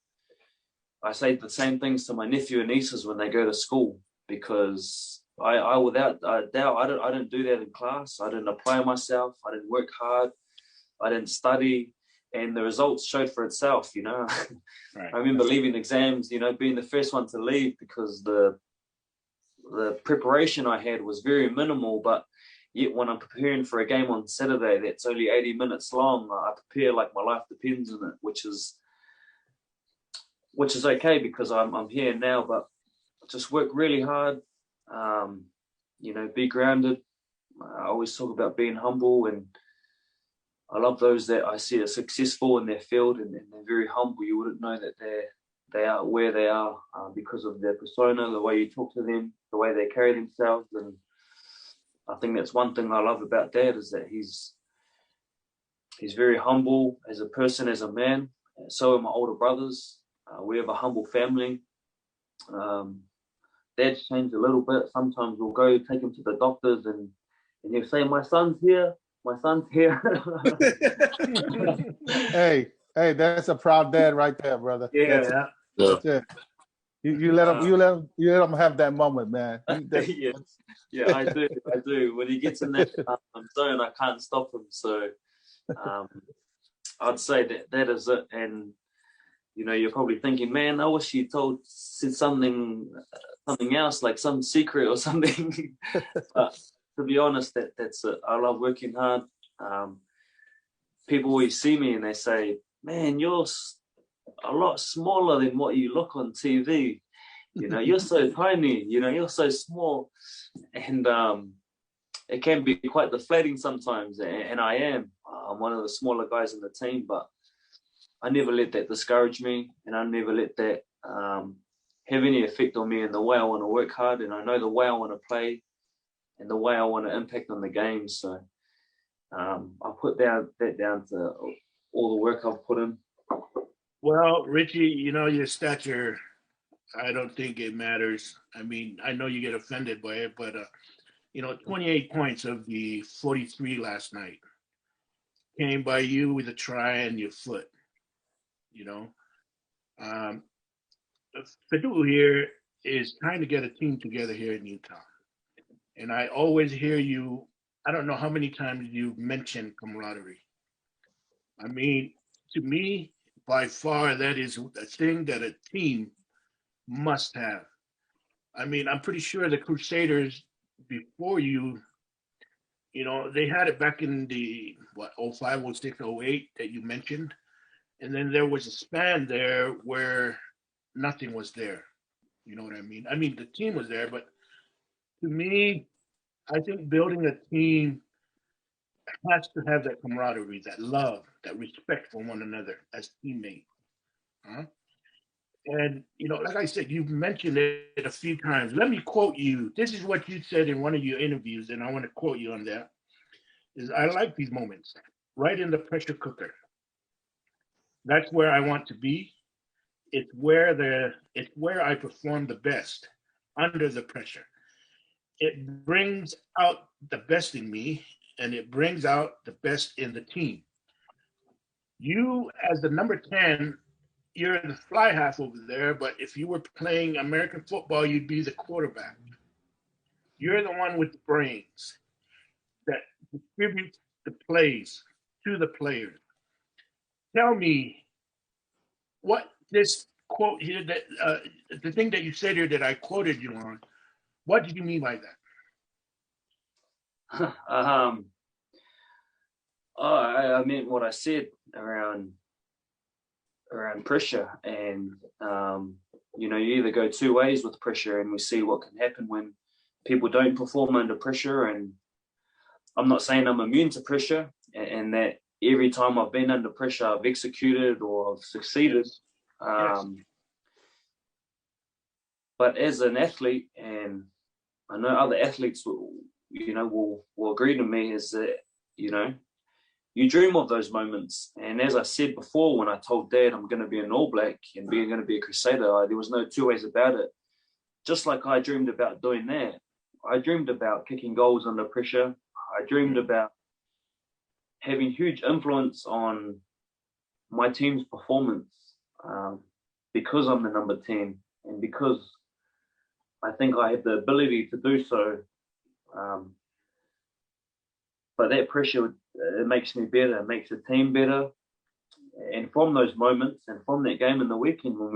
I say the same things to my nephew and nieces when they go to school, because I without doubt, I didn't do that in class. I didn't apply myself. I didn't work hard. I didn't study, and the results showed for itself. Right. I remember leaving exams, being the first one to leave, because the preparation I had was very minimal. But yet when I'm preparing for a game on Saturday that's only 80 minutes long, I prepare like my life depends on it, which is okay, because I'm here now. But just work really hard. Be grounded. I always talk about being humble, and I love those that I see are successful in their field and they're very humble. You wouldn't know that they are where they are because of their persona, the way you talk to them, the way they carry themselves. And I think that's one thing I love about Dad, is that he's very humble as a person, as a man. So are my older brothers. We have a humble family. Dad's changed a little bit. Sometimes we'll go take him to the doctors and he'll say, my son's here. Hey, that's a proud dad right there, brother. Yeah. You let him have that moment, man. Yeah, I do. When he gets in that zone, I can't stop him. So I'd say that is it. And you're probably thinking, man, I wish you said something else, like some secret or something. But to be honest, that's it. I love working hard. People always see me and they say, man, you're a lot smaller than what you look on TV. You're so tiny, you're so small. And it can be quite deflating sometimes. And I am. I'm one of the smaller guys in the team, but I never let that discourage me, and I never let that have any effect on me in the way I want to work hard, and I know the way I want to play and the way I want to impact on the game. So I put that down to all the work I've put in. Well, Ritchie, your stature, I don't think it matters. I mean, I know you get offended by it, but 28 points of the 43 last night came by you with a try and your foot. Fadu here is trying to get a team together here in Utah. And I always hear you, I don't know how many times you've mentioned camaraderie. I mean, to me, by far, that is a thing that a team must have. I mean, I'm pretty sure the Crusaders before you, they had it back in the, 05, 06, 08 that you mentioned. And then there was a span there where nothing was there. You know what I mean? I mean, the team was there, but to me, I think building a team has to have that camaraderie, that love, that respect for one another as teammates. Huh? And, like I said, you've mentioned it a few times. Let me quote you. This is what you said in one of your interviews, and I want to quote you on that. Is I like these moments, right in the pressure cooker. That's where I want to be. It's where I perform the best, under the pressure. It brings out the best in me, and it brings out the best in the team. You, as the number 10, you're the fly half over there, but if you were playing American football, you'd be the quarterback. You're the one with the brains that distributes the plays to the players. Tell me what this quote here, that the thing that you said here that I quoted you on, what did you mean by that? I meant what I said around pressure, and you either go two ways with pressure, and we see what can happen when people don't perform under pressure. And I'm not saying I'm immune to pressure, and that every time I've been under pressure I've executed or I've succeeded. Yes. But as an athlete, and I know other athletes will agree to me, is that you dream of those moments. And as I said before, when I told Dad I'm going to be an All Black and going to be a Crusader, there was no two ways about it. Just like I dreamed about doing that, I dreamed about kicking goals under pressure. I dreamed about having huge influence on my team's performance because I'm the number 10 and because I think I have the ability to do so. But that pressure, it makes me better, it makes the team better. And from those moments and from that game in the weekend when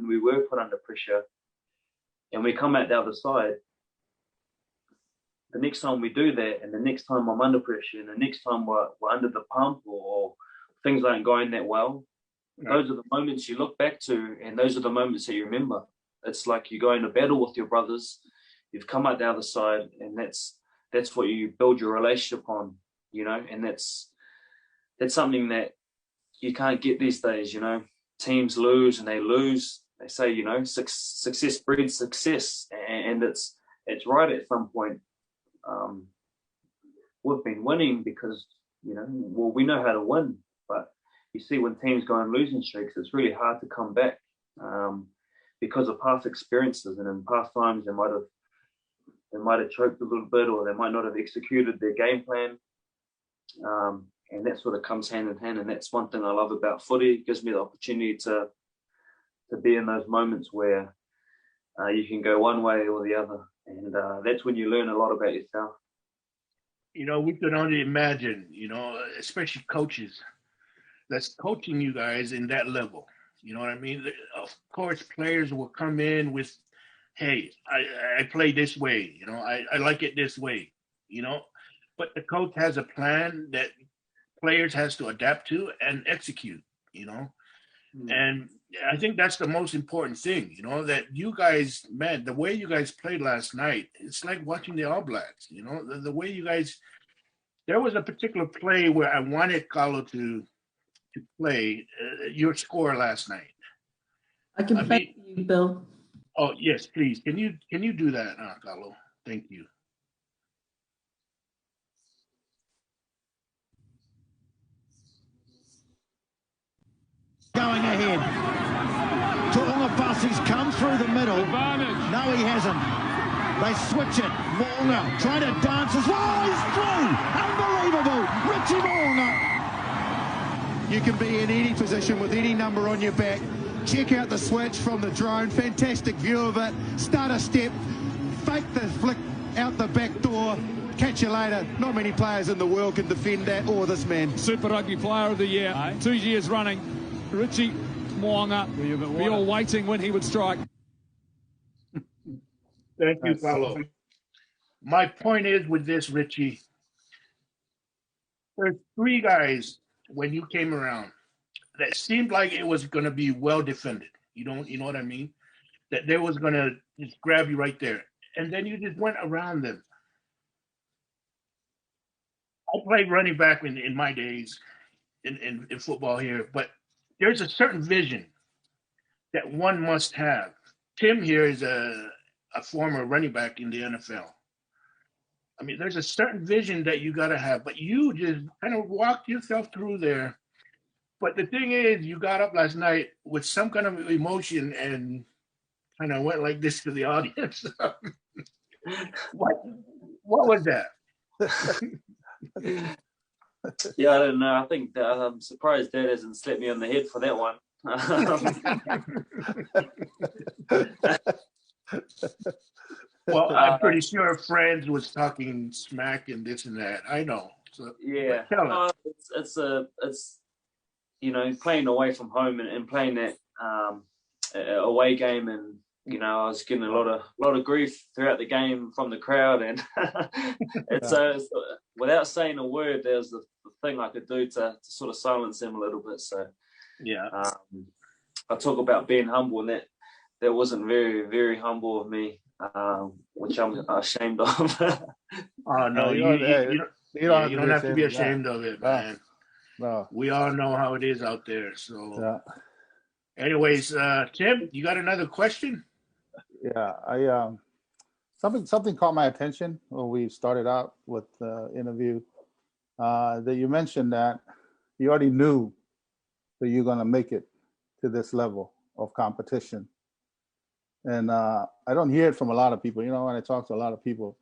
we were put under pressure and we come out the other side, the next time we do that, and the next time I'm under pressure, and the next time we're under the pump or things aren't going that well, those are the moments you look back to, and those are the moments that you remember. It's like you go into battle with your brothers, you've come out the other side, and that's what you build your relationship on, and that's something that you can't get these days. Teams lose and they lose. They say, success breeds success, and it's right at some point. We've been winning because, we know how to win, but you see when teams go on losing streaks, it's really hard to come back because of past experiences, and in past times they might have choked a little bit, or they might not have executed their game plan. And that sort of comes hand in hand. And that's one thing I love about footy. It gives me the opportunity to be in those moments where you can go one way or the other. And that's when you learn a lot about yourself. We could only imagine, especially coaches that's coaching you guys in that level. You know what I mean? Of course, players will come in with, hey, I play this way, I like it this way, but the coach has a plan that players has to adapt to and execute, and I think that's the most important thing, that you guys, man, the way you guys played last night, it's like watching the All Blacks, the way you guys, there was a particular play where I wanted Carlo to play your score last night. I can play for you, Bill. Oh, yes, please. Can you do that, Carlo? Thank you. Going ahead. Tonga Bussies come through the middle. Advantage. No, he hasn't. They switch it. Mo'unga trying to dance as well. He's through. Unbelievable. Ritchie Mo'unga. You can be in any position with any number on your back. Check out the switch from the drone. Fantastic view of it. Stutter step. Fake the flick out the back door. Catch you later. Not many players in the world can defend that or this man. Super Rugby Player of the Year. 2 years running. Ritchie Mo'unga. We all waiting when he would strike. Thank you, Paulo. My point is with this, Ritchie, there's 3 guys when you came around that seemed like it was going to be well defended. You know what I mean? That they was going to just grab you right there. And then you just went around them. I played running back in my days in football here, but there's a certain vision that one must have. Tim here is a former running back in the NFL. I mean, there's a certain vision that you got to have, but you just kind of walked yourself through there. But the thing is, you got up last night with some kind of emotion and kind of went like this to the audience. What was that? Yeah, I don't know. I think that I'm surprised Dad hasn't slapped me on the head for that one. Well, I'm pretty sure Friends was talking smack and this and that. I know. So, yeah, it's you know, playing away from home and playing that away game, and you know, I was getting a lot of grief throughout the game from the crowd, and it's without saying a word, there's the thing I could do to sort of silence him a little bit. So yeah, I talk about being humble, and that wasn't very, very humble of me, which I'm ashamed of. Oh no, you don't have to be ashamed of it, man. No, we all know how it is out there. So, anyways, Tim, you got another question? Yeah, I something caught my attention when we started out with the interview. That you mentioned that you already knew that you're going to make it to this level of competition, and I don't hear it from a lot of people. You know, when I talk to a lot of people,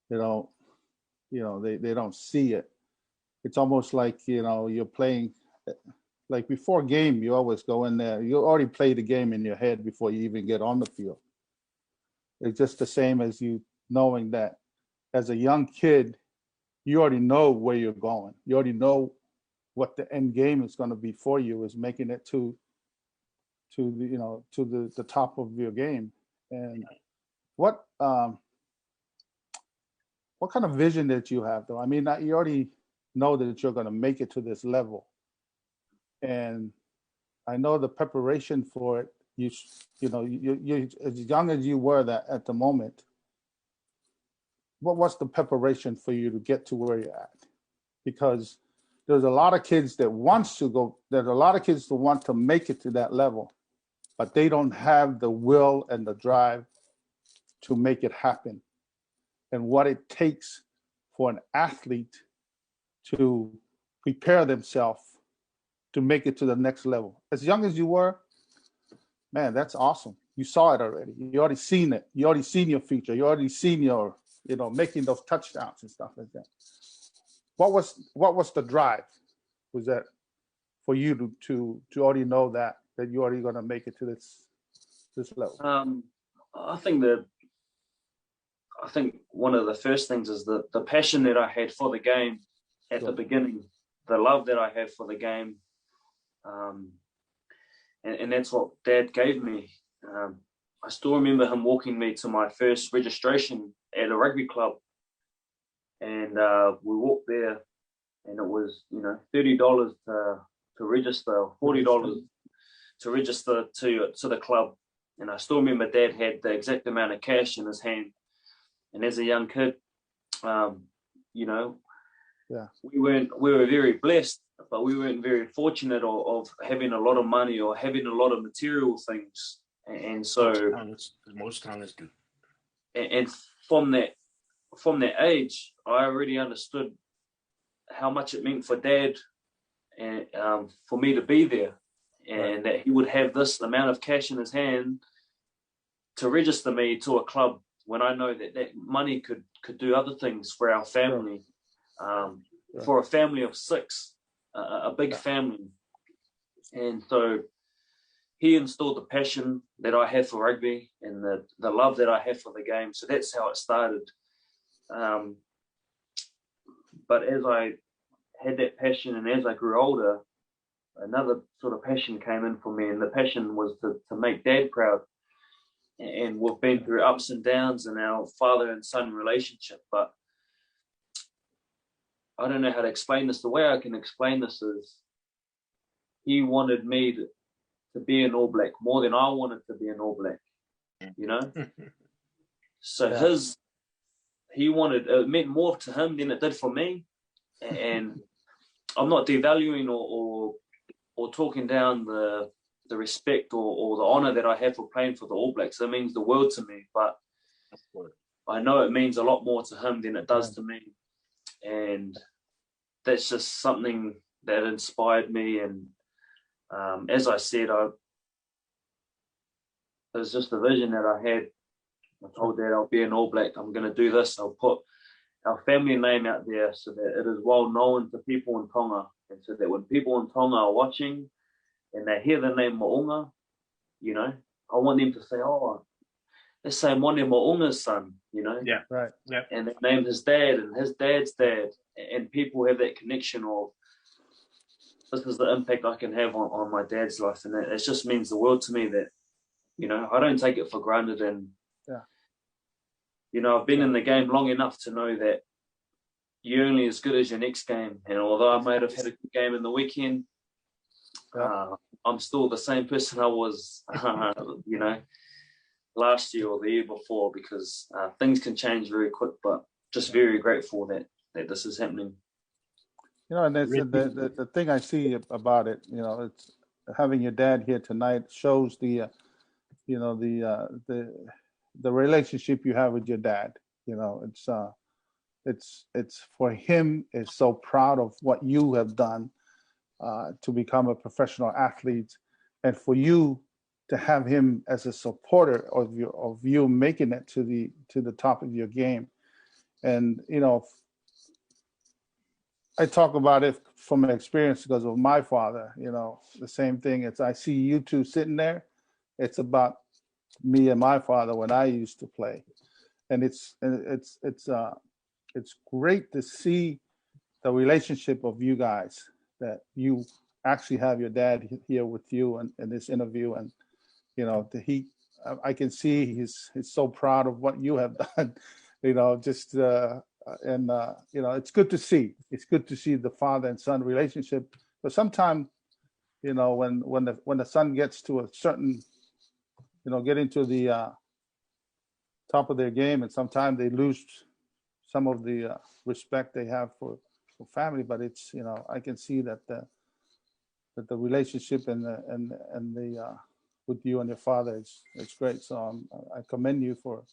they don't see it. It's almost like, you know, you're playing, like before game, you always go in there. You already play the game in your head before you even get on the field. It's just the same as you knowing that as a young kid, you already know where you're going. You already know what the end game is going to be for you, is making it to the top of your game. And what kind of vision did you have, though? I mean, you already know that you're going to make it to this level, and I know the preparation for it. You as young as you were that at the moment, what was the preparation for you to get to where you're at? Because there's a lot of kids that wants to go. There's a lot of kids that want to make it to that level, but they don't have the will and the drive to make it happen. And what it takes for an athlete to prepare themselves to make it to the next level. As young as you were, man, that's awesome. You saw it already. You already seen it. You already seen your future. You already seen your, making those touchdowns and stuff like that. What was the drive? Was that for you to already know that you're already going to make it to this level? I think one of the first things is the passion that I had for the game at the beginning, the love that I had for the game, and that's what Dad gave me. I still remember him walking me to my first registration at a rugby club, and we walked there, and it was $30 to register, $40 to register to the club, and I still remember Dad had the exact amount of cash in his hand. And as a young kid, we were very blessed, but we weren't very fortunate of having a lot of money or having a lot of material things. And so most Tongans do. And from that age, I already understood how much it meant for Dad and for me to be there, and that he would have this amount of cash in his hand to register me to a club, when I know that money could do other things for our family, for a family of 6, a big family. And so he installed the passion that I have for rugby and the love that I have for the game. So that's how it started. But as I had that passion and as I grew older, another sort of passion came in for me, and the passion was to make Dad proud. And we've been through ups and downs in our father and son relationship, but I don't know how to explain this. The way I can explain this is he wanted me to be an All Black more than I wanted to be an All Black, you know? So it meant more to him than it did for me. And I'm not devaluing or talking down the respect or the honor that I have for playing for the All Blacks. It means the world to me, but I know it means a lot more to him than it does to me. And that's just something that inspired me. And as I said, it was just a vision that I had. I told Dad I'll be an All Black. I'm going to do this. I'll put our family name out there so that it is well known to people in Tonga. And so that when people in Tonga are watching and they hear the name Mo'unga, you know, I want them to say, oh, let's say Mone Mo'unga's son, you know? Yeah, right. Yeah. And they named his dad and his dad's dad. And people have that connection of, this is the impact I can have on my dad's life. And it just means the world to me that, you know, I don't take it for granted. And, you know, I've been in the game long enough to know that you're only as good as your next game. And although I might have had a good game in the weekend, I'm still the same person I was, you know, last year or the year before, because things can change very quick, but just very grateful that this is happening. You know, and that's the thing I see about it, you know, it's having your dad here tonight shows the, you know, the relationship you have with your dad. You know, it's for him, is so proud of what you have done to become a professional athlete, and for you to have him as a supporter of you making it to the top of your game. And you know, I talk about it from experience because of my father. You know, the same thing. It's, I see you two sitting there. It's about me and my father when I used to play, and it's great to see the relationship of you guys, that you actually have your dad here with you in this interview. And you know, I can see he's so proud of what you have done. You know, just and you know, it's good to see. It's good to see the father and son relationship. But sometimes, you know, when the son gets to a certain, you know, get into the top of their game, and sometimes they lose some of the respect they have for family. But it's, you know, I can see that the relationship and the with you and your father it's great. So I commend you for,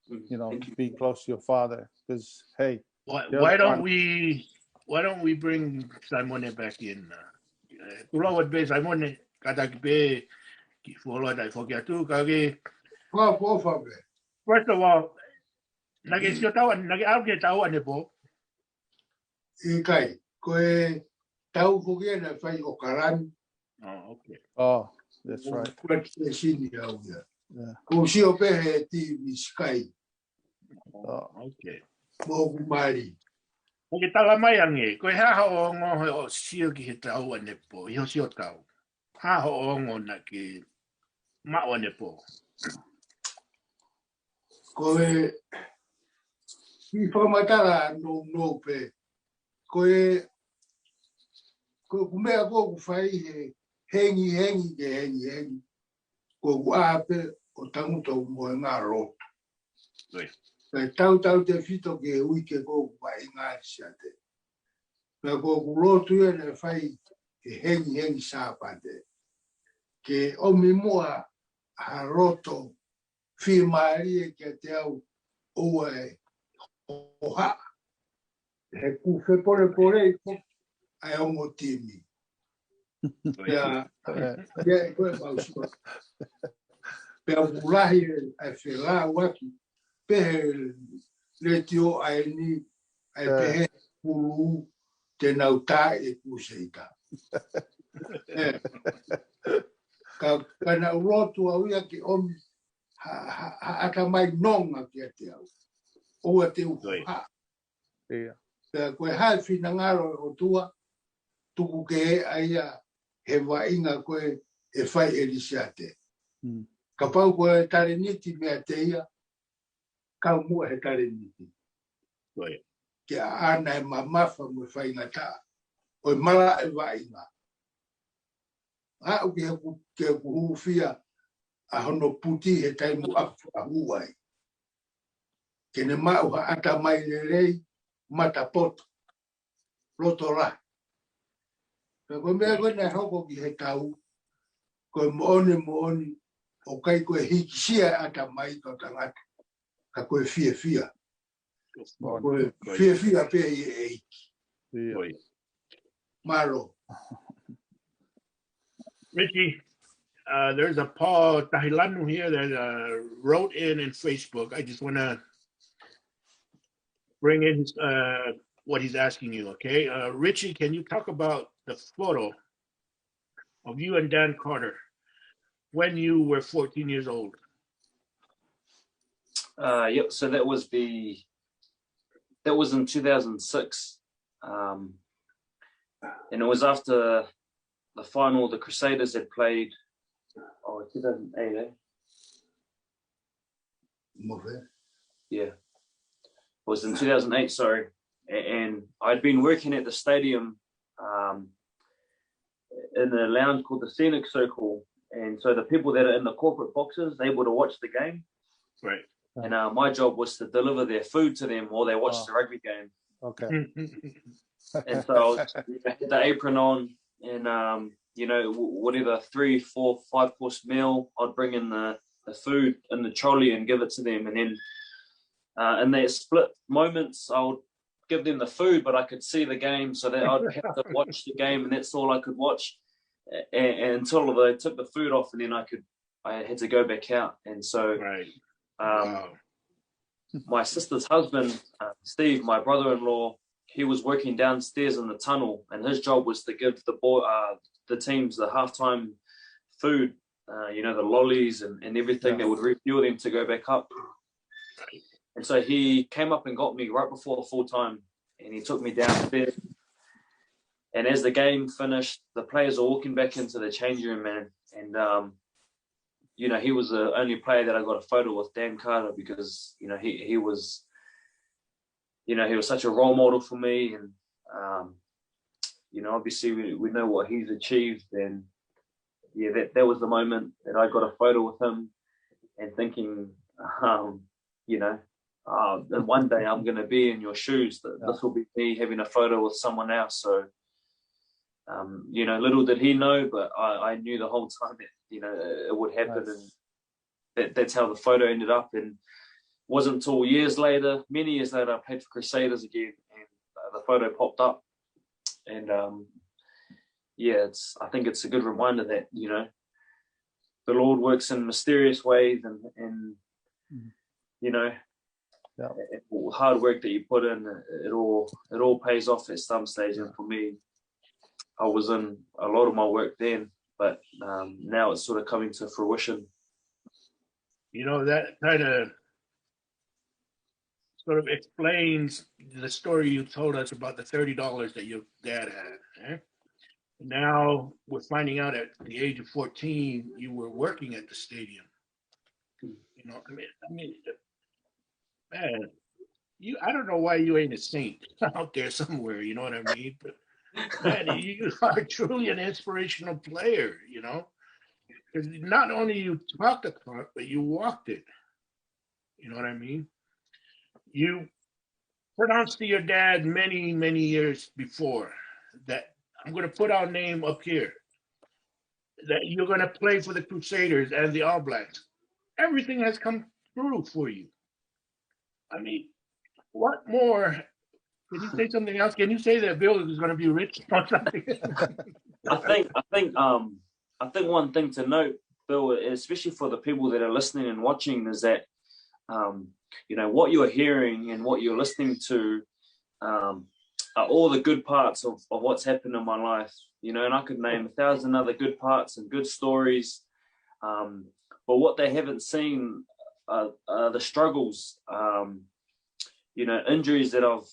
you know, being close to your father, because hey, why don't we bring Simone back in? Tulawad be Simone katak be follow that forget to kage. First of all, nag-isyo tawan, nag-argue tawan ni po. Ikai, koe tau kugia na fai okaran. Oh, okay. Oh, that's right. Yeah. Kusio pehe ti miskai. Oh, okay. Mo kumari. Okay, talamayang koe ha o ngo sio ki tawan ni po, yo sio tau. Ha o ngo na ki mawa ni po. Koe i whamatara no pe. Koe kumea ko kufai hengi. Ko kuape o tanguto mo ngā roto. Kai tau te fito ke uike ko kuai ngā siate. Kai ko kurotu e ne whai ke hengi sāpate. Ke omi mua ha roto whi maari e kia te au ua e oha. He ku whepore i ko ai ongo timi. Pea koe mausua. Pea ulahi e whela waki. Pehe le tio ai ni ai pehe pulu te nau tā e kuseita. Kana urotu au ia ki omi ata mai nonga ki ate au. O te uha. Ka koe hai whina ngaro o tua, tuku ke e aia he wainga koe e whai e risiate. Ka pau koe tare niti mea te ia, ka mua he tare niti. Ke ana e mamafa mo whainga ta. O mala e wainga. Au ke kuhufia a hono puti he taimu afu a huai. Ke ne mau ha ata mai le rei mata poto. Roto ra. Ko mea koe nei hoko ki he tau. Koe mooni o kai koe hiki sia ata mai to tangata. Ka koe fia. Koe fia pe e hiki. Maro. Ritchie, there's a Paul Tahilanu here that wrote in Facebook. I just want to bring in what he's asking you, okay? Ritchie, can you talk about the photo of you and Dan Carter when you were 14 years old? Yep, so that was in 2006. And it was after the final the Crusaders had played 2008, eh? Yeah. It was in 2008, sorry. And I'd been working at the stadium in a lounge called the Scenic Circle. And so the people that are in the corporate boxes, they're able to watch the game. Right. And my job was to deliver their food to them while they watched the rugby game. Okay. And so I had the apron on and, whatever, 3, 4, 5 course meal, I'd bring in the food in the trolley and give it to them. And then in their split moments, I would give them the food, but I could see the game, so that I'd have to watch the game, and that's all I could watch and until they took the food off, and then I had to go back out. And so my sister's husband, Steve, my brother-in-law, he was working downstairs in the tunnel, and his job was to give the teams the halftime food, the lollies and everything that would refuel them to go back up. And so he came up and got me right before full time, and he took me downstairs. And as the game finished, the players were walking back into the changing room, man. And he was the only player that I got a photo with, Dan Carter, because he was such a role model for me, and obviously we know what he's achieved, and that was the moment that I got a photo with him, and thinking, one day I'm going to be in your shoes. This will be me having a photo with someone else. So, little did he know, but I knew the whole time that it would happen, and that's how the photo ended up. And it wasn't until many years later, I played for Crusaders again, and the photo popped up. And I think it's a good reminder that the Lord works in mysterious ways, and hard work that you put in, it all pays off at some stage. And for me, I was in a lot of my work then, but now it's sort of coming to fruition. That kind of sort of explains the story you told us about the $30 that your dad had. Eh? Now we're finding out at the age of 14, you were working at the stadium. Man, I don't know why you ain't a saint out there somewhere, you know what I mean? But man, you are truly an inspirational player, because not only you talked the talk, but you walked it. You know what I mean? You pronounced to your dad many, many years before that I'm going to put our name up here, that you're going to play for the Crusaders and the All Blacks. Everything has come through for you. I mean, what more? Can you say something else? Can you say that Bill is going to be rich or something? I think one thing to note, Bill, especially for the people that are listening and watching, is that what you're hearing and what you're listening to are all the good parts of what's happened in my life. And I could name 1,000 other good parts and good stories But what they haven't seen are the struggles, injuries that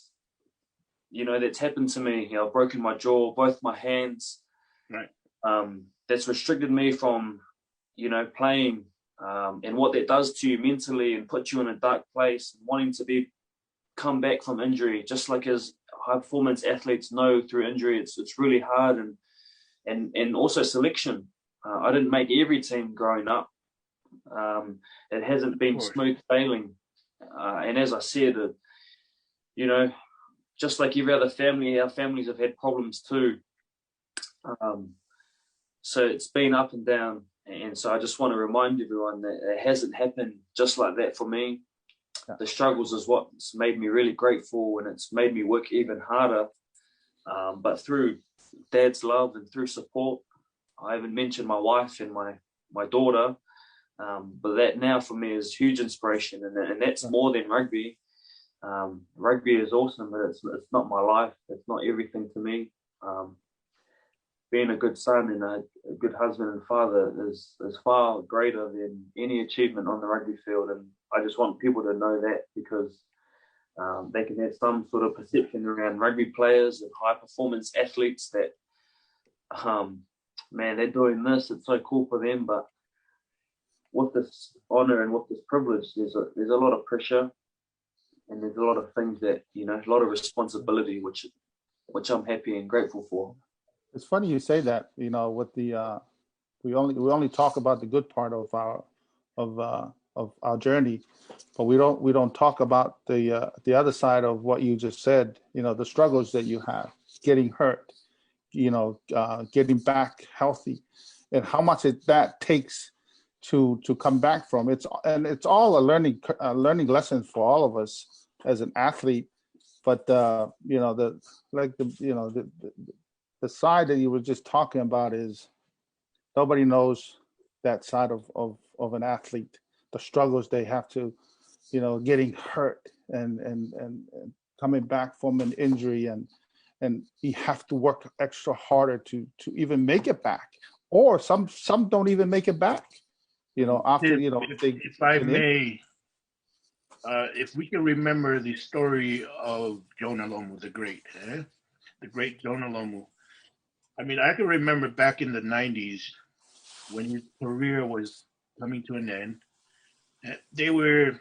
that's happened to me. I've broken my jaw, both my hands. Right. That's restricted me from, playing, and what that does to you mentally and puts you in a dark place, wanting to come back from injury, just like as high performance athletes know through injury, it's really hard, and also selection. I didn't make every team growing up. It hasn't been smooth sailing, and as I said, just like every other family, our families have had problems too. So it's been up and down, and so I just want to remind everyone that it hasn't happened just like that for me. The struggles is what's made me really grateful, and it's made me work even harder. But through Dad's love and through support, I haven't mentioned my wife and my daughter, but that now for me is huge inspiration, and that's more than rugby. Rugby is awesome, but it's not my life. It's not everything to me. Being a good son and a good husband and father is far greater than any achievement on the rugby field, and I just want people to know that, because they can have some sort of perception around rugby players and high performance athletes that, man, they're doing this, it's so cool for them, but with this honor and with this privilege, there's a lot of pressure, and there's a lot of things that, a lot of responsibility, which I'm happy and grateful for. It's funny you say that. With the we only talk about the good part of our journey, but we don't talk about the other side of what you just said. The struggles that you have, getting hurt, getting back healthy, and how much that takes to come back from. It's all a learning lesson for all of us as an athlete. But the side that you were just talking about is nobody knows that side of an athlete, the struggles they have to, getting hurt and coming back from an injury, and you have to work extra harder to even make it back, or some don't even make it back, after, if I may, if we can remember the story of Jonah Lomu, the great Jonah Lomu. I mean, I can remember back in the 90s when his career was coming to an end. There were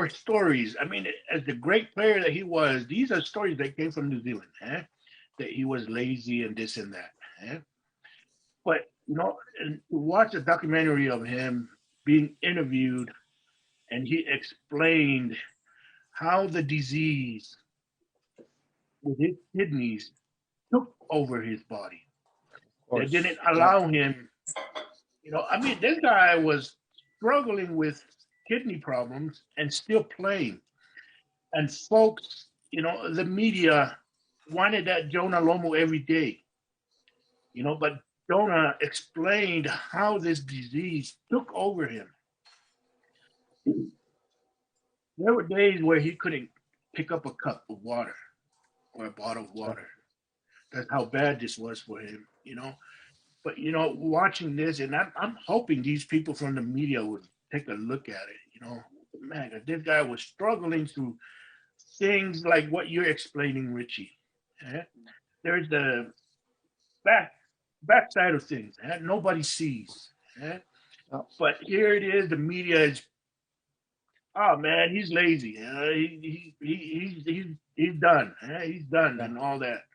stories. I mean, as the great player that he was, these are stories that came from New Zealand, that he was lazy and this and that. But, and watch a documentary of him being interviewed, and he explained how the disease with his kidneys took over his body. That didn't allow him, I mean, this guy was struggling with kidney problems and still playing. And folks, the media wanted that Jonah Lomu every day, but Jonah explained how this disease took over him. There were days where he couldn't pick up a cup of water or a bottle of water. That's how bad this was for him, But, watching this, and I'm hoping these people from the media would take a look at it, Man, this guy was struggling through things like what you're explaining, Ritchie. There's the backside of things nobody sees. But here it is, the media is, oh, man, he's lazy. He's done. He's done and all that.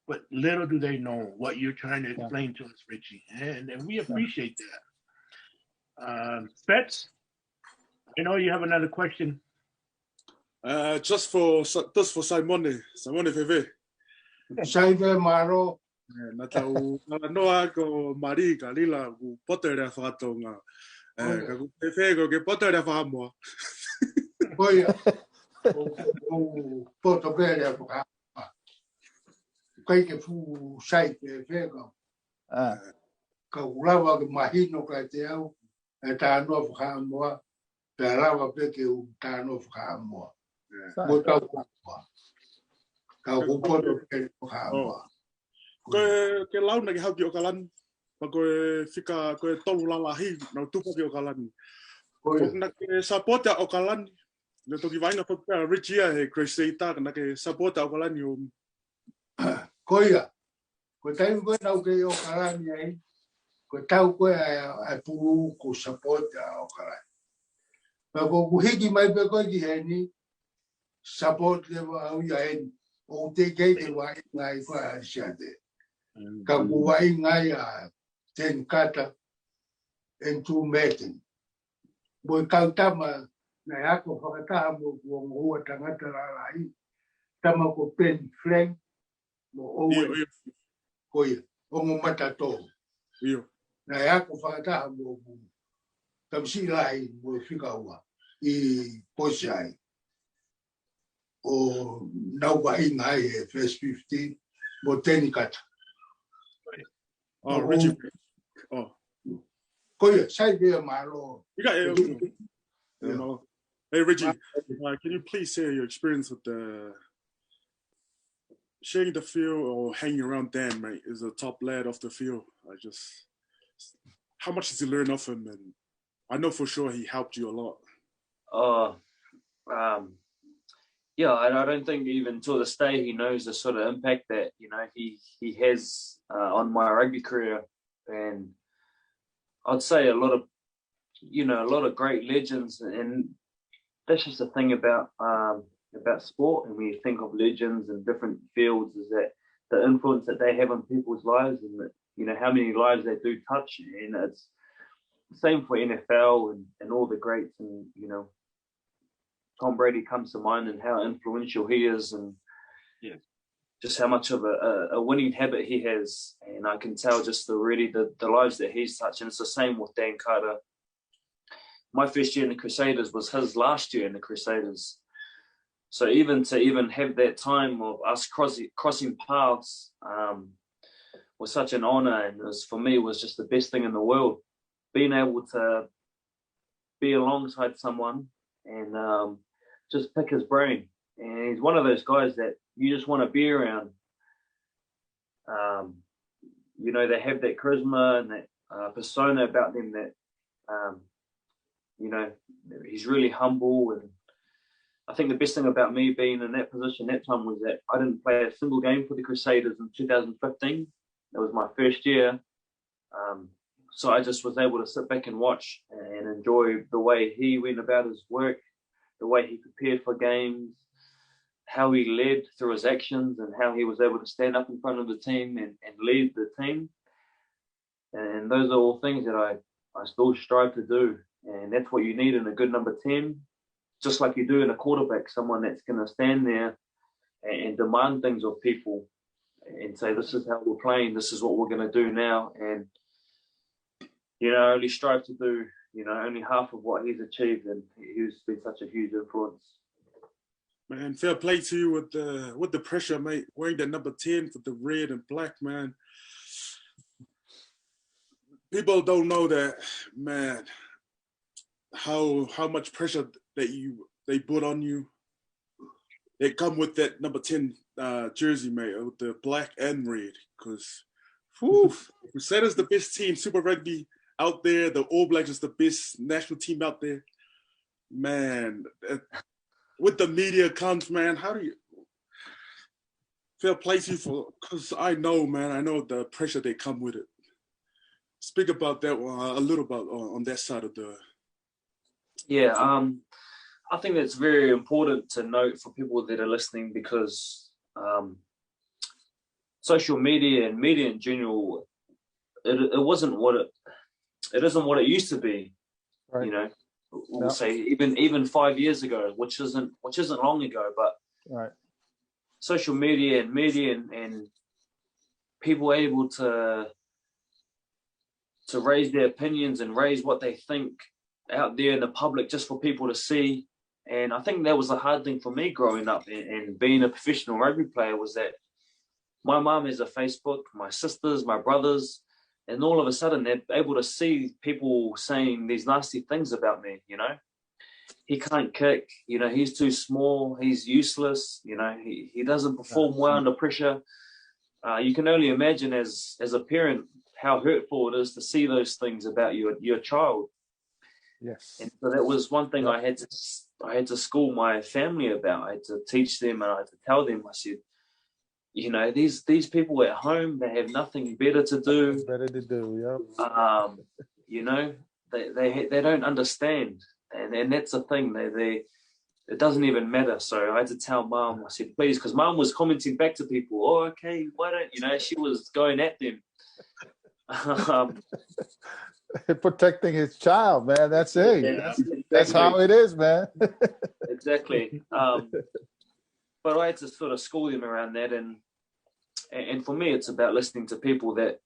But little do they know what you're trying to explain to us, Ritchie, and we appreciate that. Fetz, I know you have another question. Just for Simone Veve. Simone Maro. Natau noa ko Mari Galila ku potere whakatonga. Ka ku Veve ko ke potere whakamua. Oia. O potere whakamua. Kai ke fu sai ke Vega. Ka ulawa ke mahino ka te au. E tā no whakamua. Te rawa peke u tā no whakamua. Mo tau whakamua. Ka ku potere whakamua. Ke launa ki hauki o kalan. pa koe whika koe tolu lalahi nau tupaki o kalani. Fok na ke supporta o kalani. Le toki vaina whakapea Ritchie he crusade taka na ke supporta o kalani o. Koia, ko taimu koe nau ke o kalani ai, ko tau koe ai puu ko supporta o kalani. Pa ko kuhiki mai pe koe ki heni, support le wa au ia heni, o te kei te wai ngai koe a siate. Ka ku wai ngai a ten kata en tu meeting. Mo kautama na yako whakataha mo kuongua tangata lalai, tama ko pen flank, mo owe koia, o mo matato. Na yako whakataha mo tamsi lai mo whikaua I posai. O nau wai ngai e first 15, mo teni kata. Oh, Ritchie. Oh. Koia, sai vea malo. You got it. Yeah. Hey, Ritchie, can you please share your experience with sharing the field or hanging around Dan, mate, is a top lad off the field. How much did you learn off him? And I know for sure he helped you a lot. Yeah, I don't think even to this day he knows the sort of impact that, you know, he has on my rugby career. And I'd say a lot of great legends, and that's just the thing about sport. And when you think of legends in different fields, is that the influence that they have on people's lives, and that, you know, how many lives they do touch. And it's the same for NFL and all the greats. And, you know, Tom Brady comes to mind and how influential he is, and just how much of a winning habit he has. And I can tell just the lives that he's touched. And it's the same with Dan Carter. My first year in the Crusaders was his last year in the Crusaders. So even to have that time of us crossing paths was such an honor, and for me it was just the best thing in the world. Being able to be alongside someone and just pick his brain. And he's one of those guys that you just want to be around. You know, they have that charisma and that persona about them that, you know, he's really humble. And I think the best thing about me being in that position that time was that I didn't play a single game for the Crusaders in 2015. That was my first year. So I just was able to sit back and watch and enjoy the way he went about his work, the way he prepared for games, how he led through his actions, and how he was able to stand up in front of the team and lead the team. And those are all things that I still strive to do. And that's what you need in a good number 10, just like you do in a quarterback, someone that's going to stand there and demand things of people and say, this is how we're playing, this is what we're going to do now. And, you know, only strive to do, you know, only half of what he's achieved, and he's been such a huge influence. Man, fair play to you with the pressure, mate. Wearing the number 10 with the red and black, man. People don't know that, man, how much pressure that they put on you. They come with that number 10 jersey, mate, with the black and red. Because Crusaders the best team, Super Rugby out there. The All Blacks is the best national team out there. Man, with the media comes, man, how do you fair play to you for, because I know the pressure they come with it. Speak about that a little about on that side of the. Yeah, I think that's very important to note for people that are listening, because social media and media in general, it isn't what it used to be. Right. You know, we'll say even 5 years ago, which isn't long ago, but right. Social media and people able to raise their opinions and raise what they think out there in the public just for people to see. And I think that was the hard thing for me growing up and being a professional rugby player, was that my mum has a Facebook, my sisters, my brothers, and all of a sudden they're able to see people saying these nasty things about me, you know. He can't kick, you know, he's too small, he's useless, you know, he doesn't perform well under pressure. You can only imagine as a parent how hurtful it is to see those things about your child. Yes. And so that was one thing I had to school my family about. I had to teach them, and I had to tell them. I said, you know, these people at home, they have nothing better to do. You know, they don't understand, and that's the thing. It doesn't even matter. So I had to tell Mum. I said, please, because Mum was commenting back to people. Oh, okay, why don't you know? She was going at them. Protecting his child, man. That's it. Yeah, that's how it is, man. Exactly. But I had to sort of school them around that, and for me, it's about listening to people that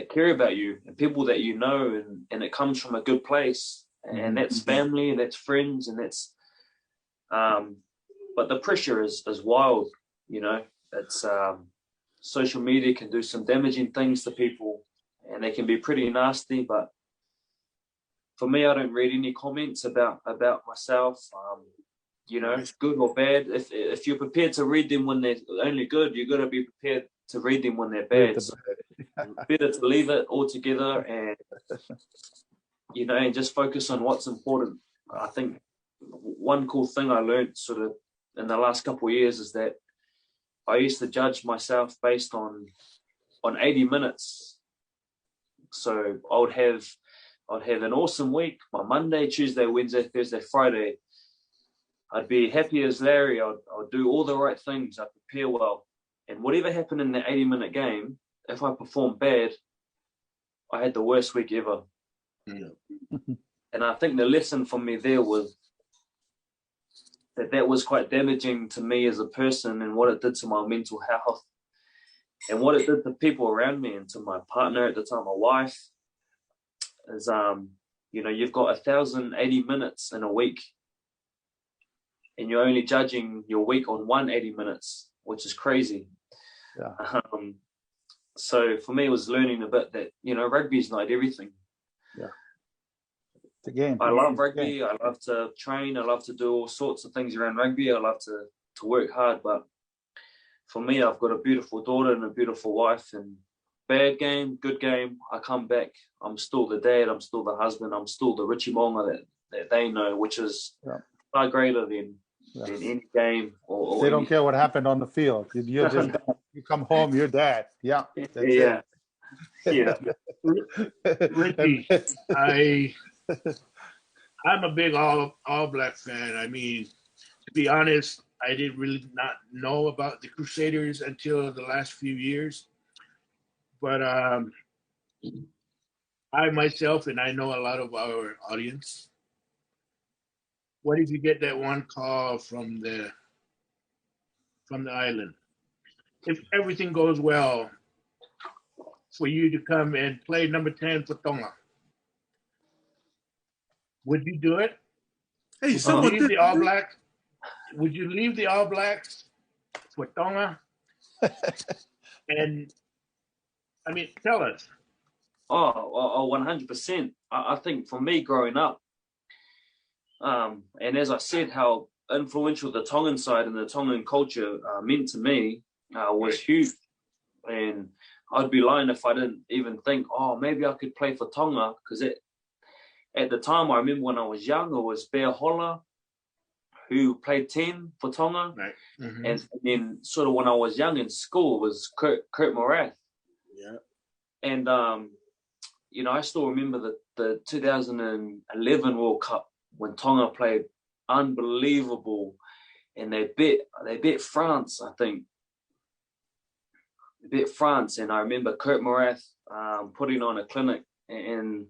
care about you and people that you know, and it comes from a good place, and that's family, and that's friends, and that's. But the pressure is wild, you know. It's social media can do some damaging things to people, and they can be pretty nasty. But for me, I don't read any comments about myself. You know, good or bad. If you're prepared to read them when they're only good, you've got to be prepared to read them when they're bad. So better to leave it altogether, and you know, and just focus on what's important. I think one cool thing I learned sort of in the last couple of years is that I used to judge myself based on 80 minutes. So I would have an awesome week. My Monday, Tuesday, Wednesday, Thursday, Friday. I'd be happy as Larry. I'd do all the right things. I'd prepare well. And whatever happened in the 80-minute game, if I performed bad, I had the worst week ever. Yeah. And I think the lesson for me there was that was quite damaging to me as a person, and what it did to my mental health, and what it did to people around me, and to my partner at the time, my wife, is you know, you've got 1,080 minutes in a week, and you're only judging your week on 180 minutes, which is crazy. Yeah. So for me, it was learning a bit that, you know, rugby is not everything. Yeah. It's a game. I love rugby. I love to train. I love to do all sorts of things around rugby. I love to work hard. But for me, I've got a beautiful daughter and a beautiful wife. And bad game, good game, I come back. I'm still the dad. I'm still the husband. I'm still the Ritchie Mo'unga that they know, which is far greater than any game. Or they don't care what happened on the field. You're just you come home, you're dad. Yeah. That's Yeah. Ritchie, I'm a big All Black fan. I mean, to be honest, I didn't really not know about the Crusaders until the last few years. But I myself, and I know a lot of our audience, what if you get that one call from the island? If everything goes well, for you to come and play number 10 for Tonga, would you do it? Hey, would you leave the All Blacks? Would you leave the All Blacks for Tonga? And I mean, tell us. Oh, 100%. I think for me growing up, and as I said, how influential the Tongan side and the Tongan culture meant to me was huge. And I'd be lying if I didn't even think, oh, maybe I could play for Tonga, because at the time, I remember when I was young, it was Bear Holla, who played 10 for Tonga. Right. Mm-hmm. And then sort of when I was young in school, it was Kurt Morath. Yeah. And, you know, I still remember the 2011 World Cup when Tonga played unbelievable. And they beat France, I think. They beat France. And I remember Kurt Morath putting on a clinic, and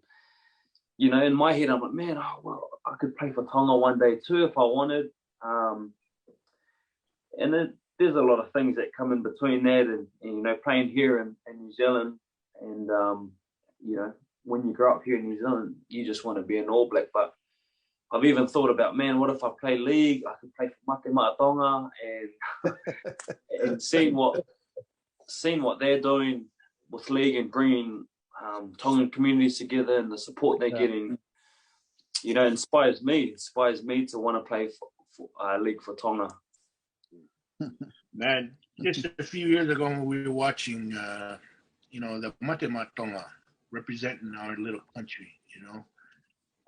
you know, in my head, I'm like, man, I could play for Tonga one day too if I wanted. And there's a lot of things that come in between that, and you know, playing here in New Zealand, and you know, when you grow up here in New Zealand, you just want to be an All Black. But I've even thought about, man, what if I play league? I could play for Mate Mate Tonga, and seeing what they're doing with league and bringing Tongan communities together, and the support they're getting, you know, inspires me to want to play for league for Tonga. Man, just a few years ago when we were watching, you know, the Mate Mate Tonga, representing our little country, you know.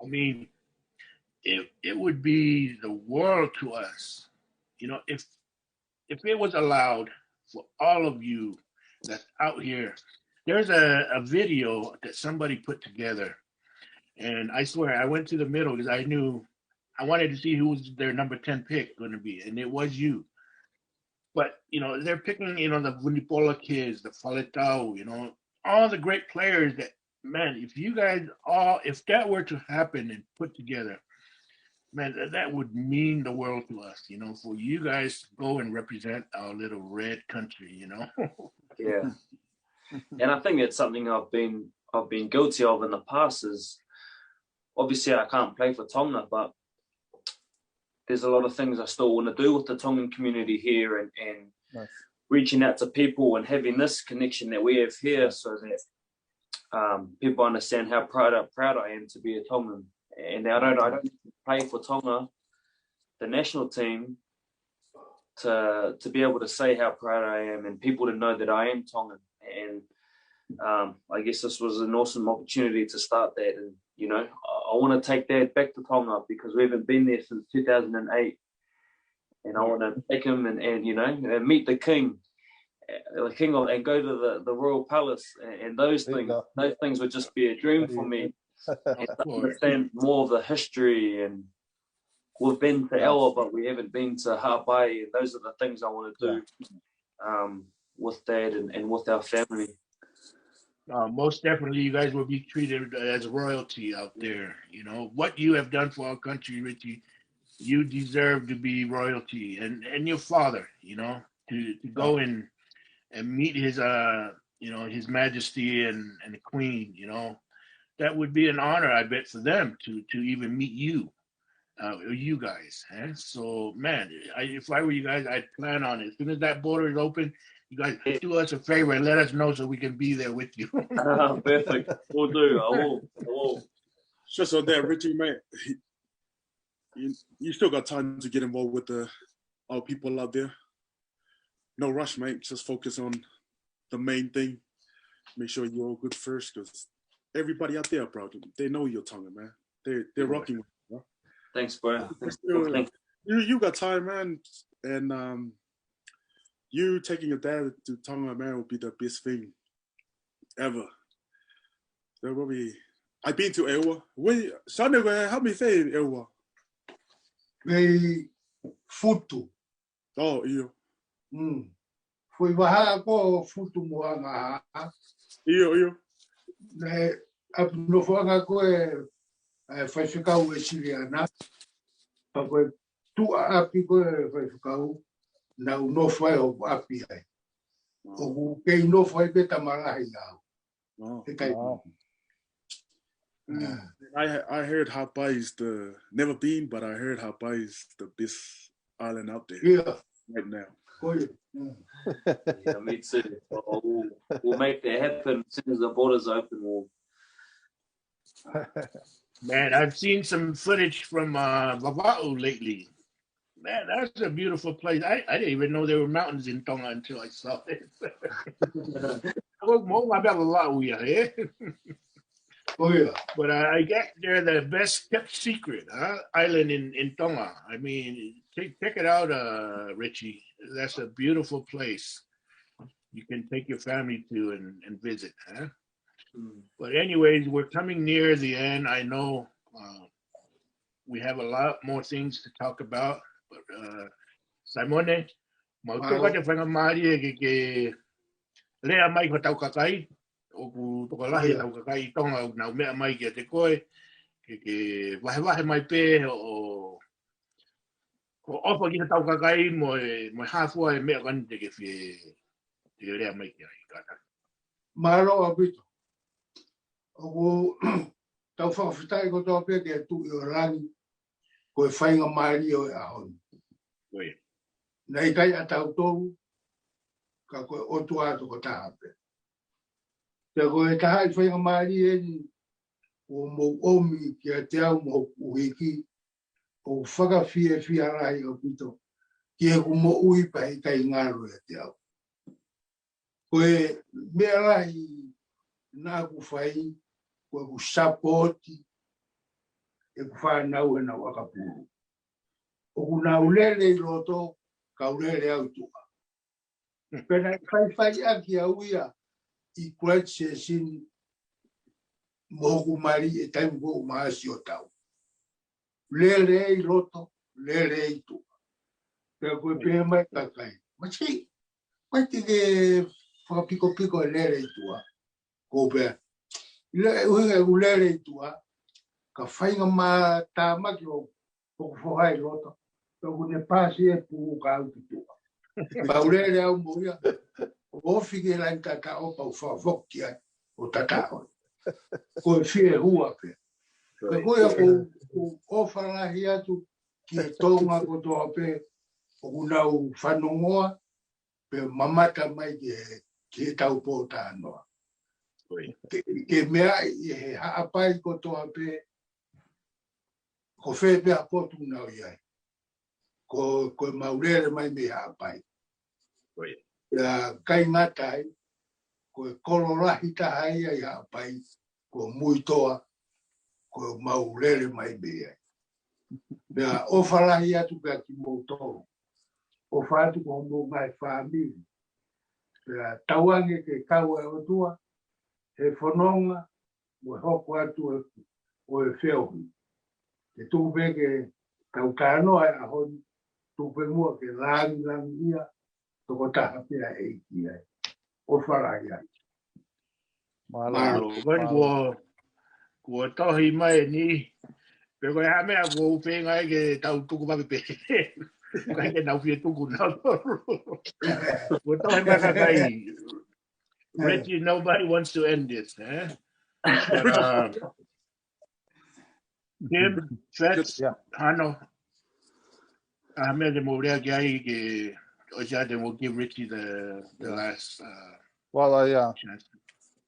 I mean, it would be the world to us, you know, if it was allowed for all of you that's out here. There's a video that somebody put together, and I swear I went to the middle because I wanted to see who was their number 10 pick going to be, and it was you. But, you know, they're picking, you know, the Vunipola kids, the Faletau, you know, all the great players that, man, if that were to happen and put together, man, that would mean the world to us, you know, for you guys to go and represent our little red country, you know. Yeah. And I think it's something I've been guilty of in the past is, obviously I can't play for Tonga, but there's a lot of things I still want to do with the Tongan community here and nice. Reaching out to people and having this connection that we have here so that people understand how proud I am to be a Tongan. And I don't play for Tonga, the national team, to be able to say how proud I am and people to know that I am Tongan. And I guess this was an awesome opportunity to start that. And, you know, I want to take that back to Tonga because we haven't been there since 2008. And I want to take him and you know, and meet the king and go to the royal palace and those things. Those things would just be a dream for me. And to understand more of the history, and we've been to Ewa, but we haven't been to Hawaii. And those are the things I want to do with that and with our family. Most definitely, you guys will be treated as royalty out there. You know what you have done for our country, Ritchie. You deserve to be royalty, and your father. You know, to go and meet his you know, His Majesty and the Queen. You know, that would be an honor, I bet, for them to even meet you, you guys. Eh? So, man, if I were you guys, I'd plan on it. As soon as that border is open, you guys do us a favor and let us know so we can be there with you. Perfect. We'll do. I will. Just on that, Ritchie, mate, you still got time to get involved with our people out there. No rush, mate. Just focus on the main thing. Make sure you're all good first, because everybody out there, bro, they know you're Tongan, man. They're rocking with you, bro. Thanks, bro. You got time, man, and you taking your dad to Tonga, man, would be the best thing ever. There will be. I've been to Ewa. How me say Ewa? They futu. Oh, you. Foi waha ko futu mo'unga. You. Ne no whanga ko whaiwhikau Siriana. Pa koe api ko whaiwhikau na no whai o api ai. O kei no whai pe tamarahi au. I heard Hawaii is never been, but I heard Hawaii is the best island out there. Yeah. Right now. Yeah, me too. We'll make that happen as soon as the borders open. Man, I've seen some footage from Vava'u lately. Man, that's a beautiful place. I didn't even know there were mountains in Tonga until I saw it. But I guess they're the best kept secret island in Tonga. I mean, check it out, Ritchie. That's a beautiful place. You can take your family to and visit. Huh? But anyways, we're coming near the end. I know we have a lot more things to talk about. But Simone, lea mai ko tau kakai o ku tokalahi tau kakai Tonga na mea mai ki te koe ke wahe mai pe o opa ki tau kakai mo hafua mea kan te ke te lea mai ki ai kata. Maro abito. O tau whakawhitai ko tō pe ke tu i o rangi ko whainga maari o ahon. Koe. Nei kai atau tōu ka koe otu ato ko taha pe. Te koe taha i whainga maari e ni o mou omi ki a te au mo uhiki o whakawhie whiarai o pito ki e ku mo ui pa i kai ngaru e te au. Koe mea rai na ku fai ku sapoti e ku fa na u na waka pu o kuna ulele loto ka ulele au tu pena fai aki au ia I kwetse sin mogu mari e taimu go maasi o tau lele I loto lele I tu pe ko pe mai kakai machi mai te piko lele I tu ko pe le lele I tu ka whainga ma tā maki o whai loto. Tōku ne pāsi e pū ka au ki tua. Paurere au moia, o ofike lai tata o pau whawhoki ai, o tata o. Ko e whie hua pe. Ka koia ko ofarahi atu ki e Tonga ko toa pe, o kunau whanongoa, pe mamata mai ki e tau pōta anoa. Ke mea I he haapai ko toa pe, ko whee pia potu nau iai. Ko maurere mai me haapai. Kai ngatai, ko kolorahi tahai ai haapai, ko muitoa, ko maurere mai me iai. Pea ofarahi atu pia ki moutou. Ofatu ko mo ngai whaamiri. Pea tauange ke kau e otua, he whanonga, mo hoko atu o e wheohi. Ke tūpe ke kaukanoa e ahoni, tūpe mua ke langi ia, toko taha pia e iki ai. O wharai ai. Malo, when kua tohi mai ni, pe koe ha mea kua upe ngai ke tau tuku maki pe. Kai ke nau pia tuku nau. Kua tohi mai kakai. Ritchie, nobody wants to end this, eh? But, Tim, Fetz, Hano, Ahmed, we'll give Ritchie the last chance.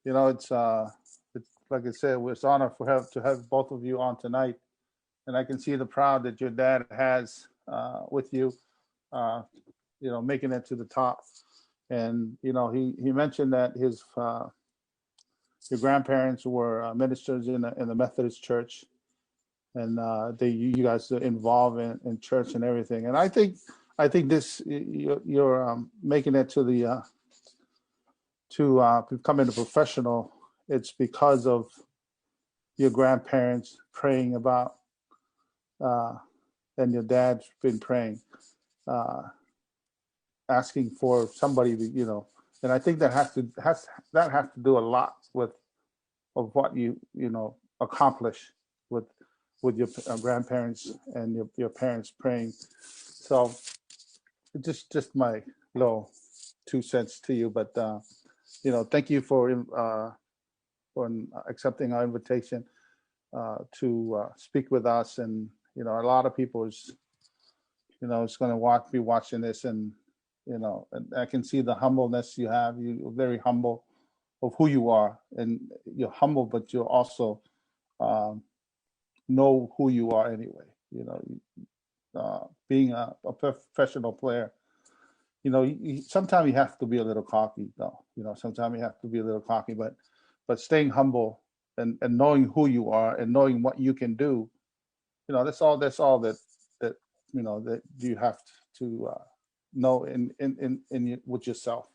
You know, it's like I said, it's an honor to have both of you on tonight, and I can see the pride that your dad has with you, you know, making it to the top. And you know, he mentioned that your grandparents were ministers in the Methodist Church, and you guys are involved in church and everything. And I think this you're making it to becoming a professional. It's because of your grandparents praying about, and your dad's been praying, asking for somebody, you know. And I think that has to do a lot of what you know accomplish with your grandparents and your parents praying. So just my little 2 cents to you, but you know, thank you for accepting our invitation to speak with us. And you know, a lot of people is going to be watching this, and you know, and I can see the humbleness you have. You're very humble of who you are, and you're humble, but you're also know who you are anyway. You know, being a professional player, you know, sometimes you have to be a little cocky, though. You know, sometimes you have to be a little cocky, but staying humble and knowing who you are and knowing what you can do, you know, that's all that you know that you have to know with yourself.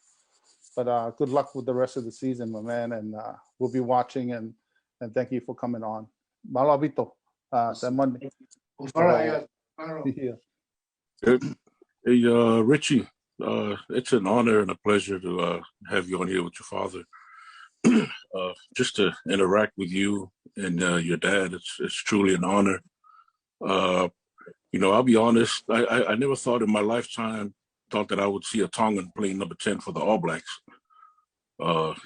But good luck with the rest of the season, my man, and we'll be watching, and thank you for coming on. Malavito, Monday. Hey, Ritchie, it's an honor and a pleasure to have you on here with your father. Just to interact with you and your dad, it's truly an honor. You know, I'll be honest, I never thought in my lifetime that I would see a Tongan playing number 10 for the All Blacks.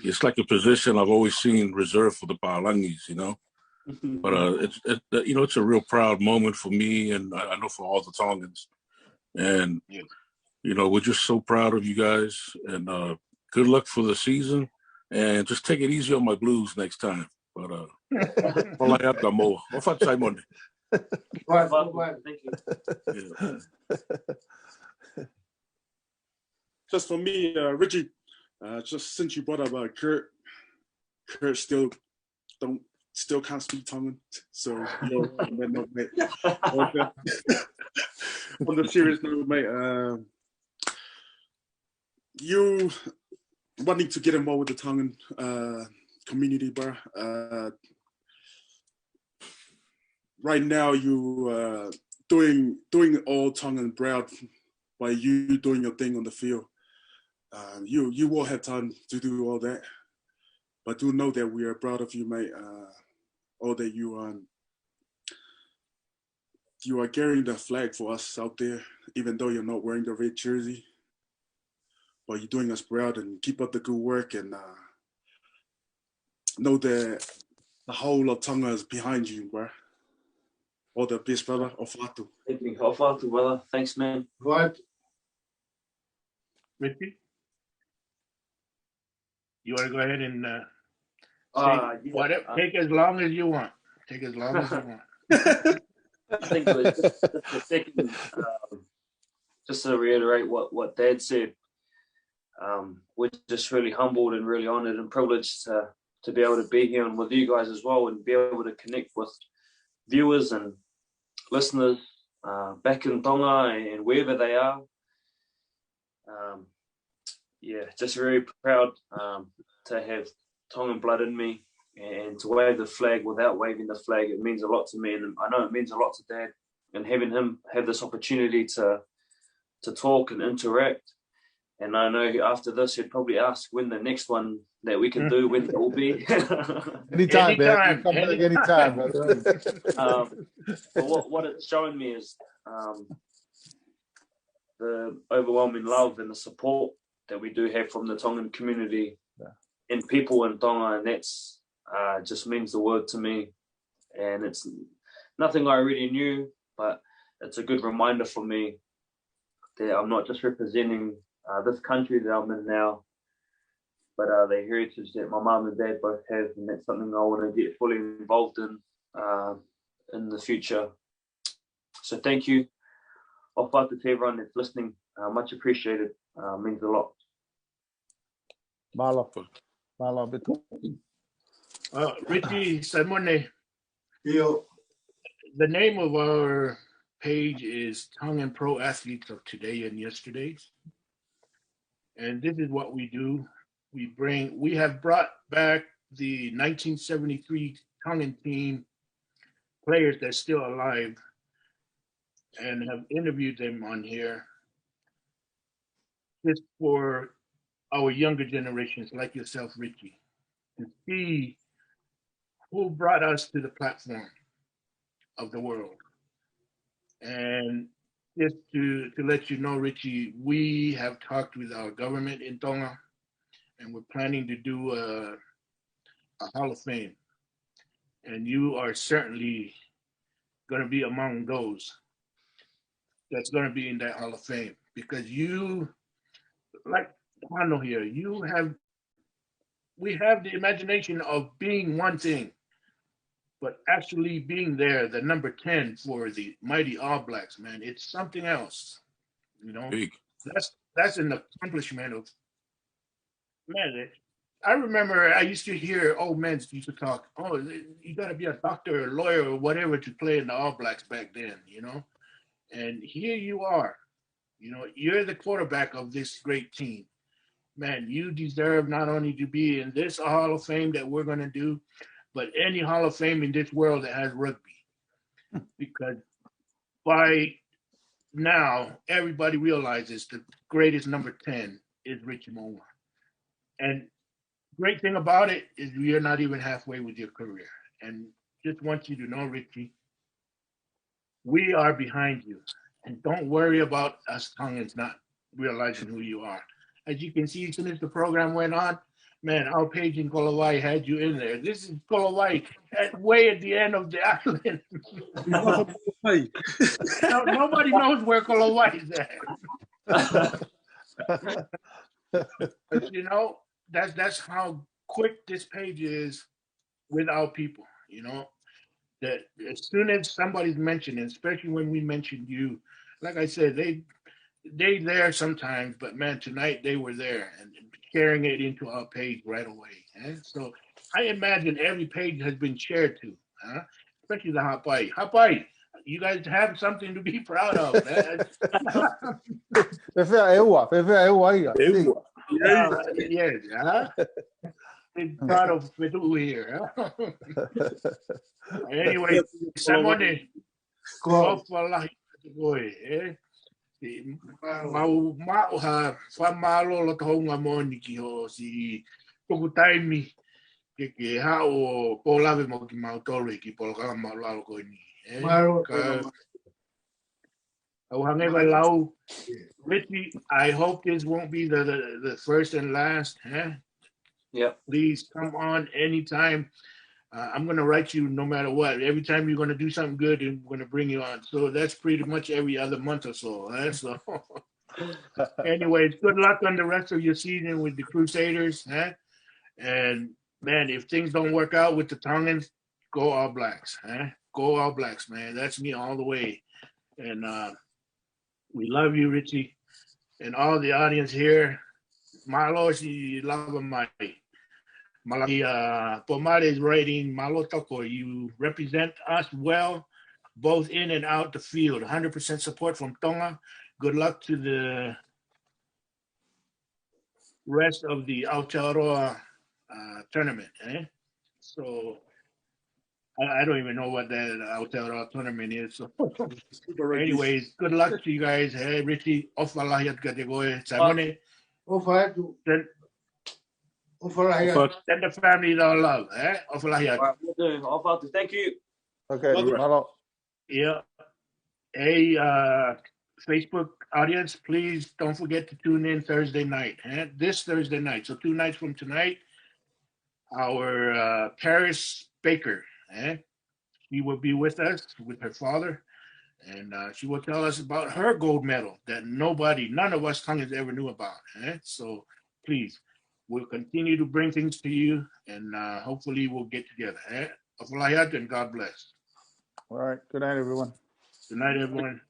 It's like a position I've always seen reserved for the Paolangis, you know. But you know, it's a real proud moment for me, and I know for all the Tongans. And you know, we're just so proud of you guys, and good luck for the season. And just take it easy on my Blues next time. But Thank you. Just for me, Ritchie, just since you brought up Kurt, Kurt still can't speak Tongan, so you're not, mate. On the serious note, mate, you wanting to get involved with the Tongan community, bro. Right now, you doing all Tongan proud by you doing your thing on the field. You will have time to do all that, but do know that we are proud of you, mate. All that you are carrying the flag for us out there, even though you're not wearing the red jersey. But you're doing us proud, and keep up the good work, and know that the whole of Tonga is behind you, bro. All the best, brother. Ofatu. Thank you. Ofatu, brother. Thanks, man. Right. Ritchie, you want to go ahead and take as long as you want. Take as long as you want. I think it was just a second, just to reiterate what Dad said. We're just really humbled and really honoured and privileged to be able to be here and with you guys as well, and be able to connect with viewers and listeners back in Tonga and wherever they are. Just very proud to have Tongan blood in me, and to wave the flag without waving the flag. It means a lot to me, and I know it means a lot to Dad, and having him have this opportunity to talk and interact. And I know after this, he'd probably ask when the next one that we can do, when it will be. Anytime, man. Come back anytime. But what it's showing me is the overwhelming love and the support that we do have from the Tongan community and people in Tonga, and that's just means the world to me. And it's nothing I already knew, but it's a good reminder for me that I'm not just representing this country that I'm in now, but the heritage that my mum and dad both have, and that's something I want to get fully involved in the future. So thank you. Ofatu to everyone that's listening. Much appreciated. Means a lot. Malo. Ritchie, Simone. The name of our page is Tongan Pro Athletes of Today and Yesterday. And this is what we do. We have brought back the 1973 Tongan team players that's still alive, and have interviewed them on here just for our younger generations like yourself, Ritchie, to see who brought us to the platform of the world. And just to let you know, Ritchie, we have talked with our government in Tonga, and we're planning to do a Hall of Fame. And you are certainly going to be among those that's going to be in that Hall of Fame, because you, like Juano here, we have the imagination of being one thing, but actually being there, the number 10 for the mighty All Blacks, man, it's something else, you know. Big. That's an accomplishment of, man. I remember I used to hear old men used to talk, oh, you got to be a doctor or a lawyer or whatever to play in the All Blacks back then, you know. And here you are, you know, you're the quarterback of this great team. Man, you deserve not only to be in this Hall of Fame that we're going to do, but any Hall of Fame in this world that has rugby. Because by now, everybody realizes the greatest number 10 is Ritchie Mo'unga. And great thing about it is you're not even halfway with your career. And just want you to know, Ritchie, we are behind you. And don't worry about us Tongans not realizing who you are. As you can see, as soon as the program went on, man, our page in Kolawai had you in there. This is Kolawai, way at the end of the island. Nobody knows where Kolawai is at. But you know, that's how quick this page is with our people, you know. That as soon as somebody's mentioned, especially when we mentioned you, like I said, they there sometimes, but man, tonight they were there and carrying it into our page right away. And so I imagine every page has been shared to, especially the Hapai. Hapai, you guys have something to be proud of. Yes, I'm proud of Fetu here. Anyway, Samone, Kofala, mau ha whamalo lo tahonga moni ki ho si toku taimi ke ha o polawe mo ki mau tolu ki polokanga mau lalo ko ni. Au hange vai lau. Ritchie, I hope this won't be the first and last. Yeah. Please come on anytime. I'm going to write you no matter what. Every time you're going to do something good, I'm going to bring you on. So that's pretty much every other month or so. So anyways, good luck on the rest of your season with the Crusaders. And, man, if things don't work out with the Tongans, go All Blacks. Go All Blacks, man. That's me all the way. And we love you, Ritchie. And all the audience here. Malo si lava mai. Malaki Pomades writing Malo Toko. You represent us well, both in and out the field. 100% support from Tonga. Good luck to the rest of the Aotearoa tournament. So I don't even know what that Aotearoa tournament is. So anyways, good luck to you guys. Hey, Ritchie, ofalahiat kategoe. Simone. Send the family our love. Ofalahiat. Thank you. Okay. Yeah. Hey, Facebook audience, please don't forget to tune in Thursday night. This Thursday night. So 2 nights from tonight, our Paris Baker. She will be with us with her father. And she will tell us about her gold medal that none of us Tongans ever knew about. So please, we'll continue to bring things to you, and hopefully we'll get together. And God bless. All right. Good night, everyone. Good night, everyone.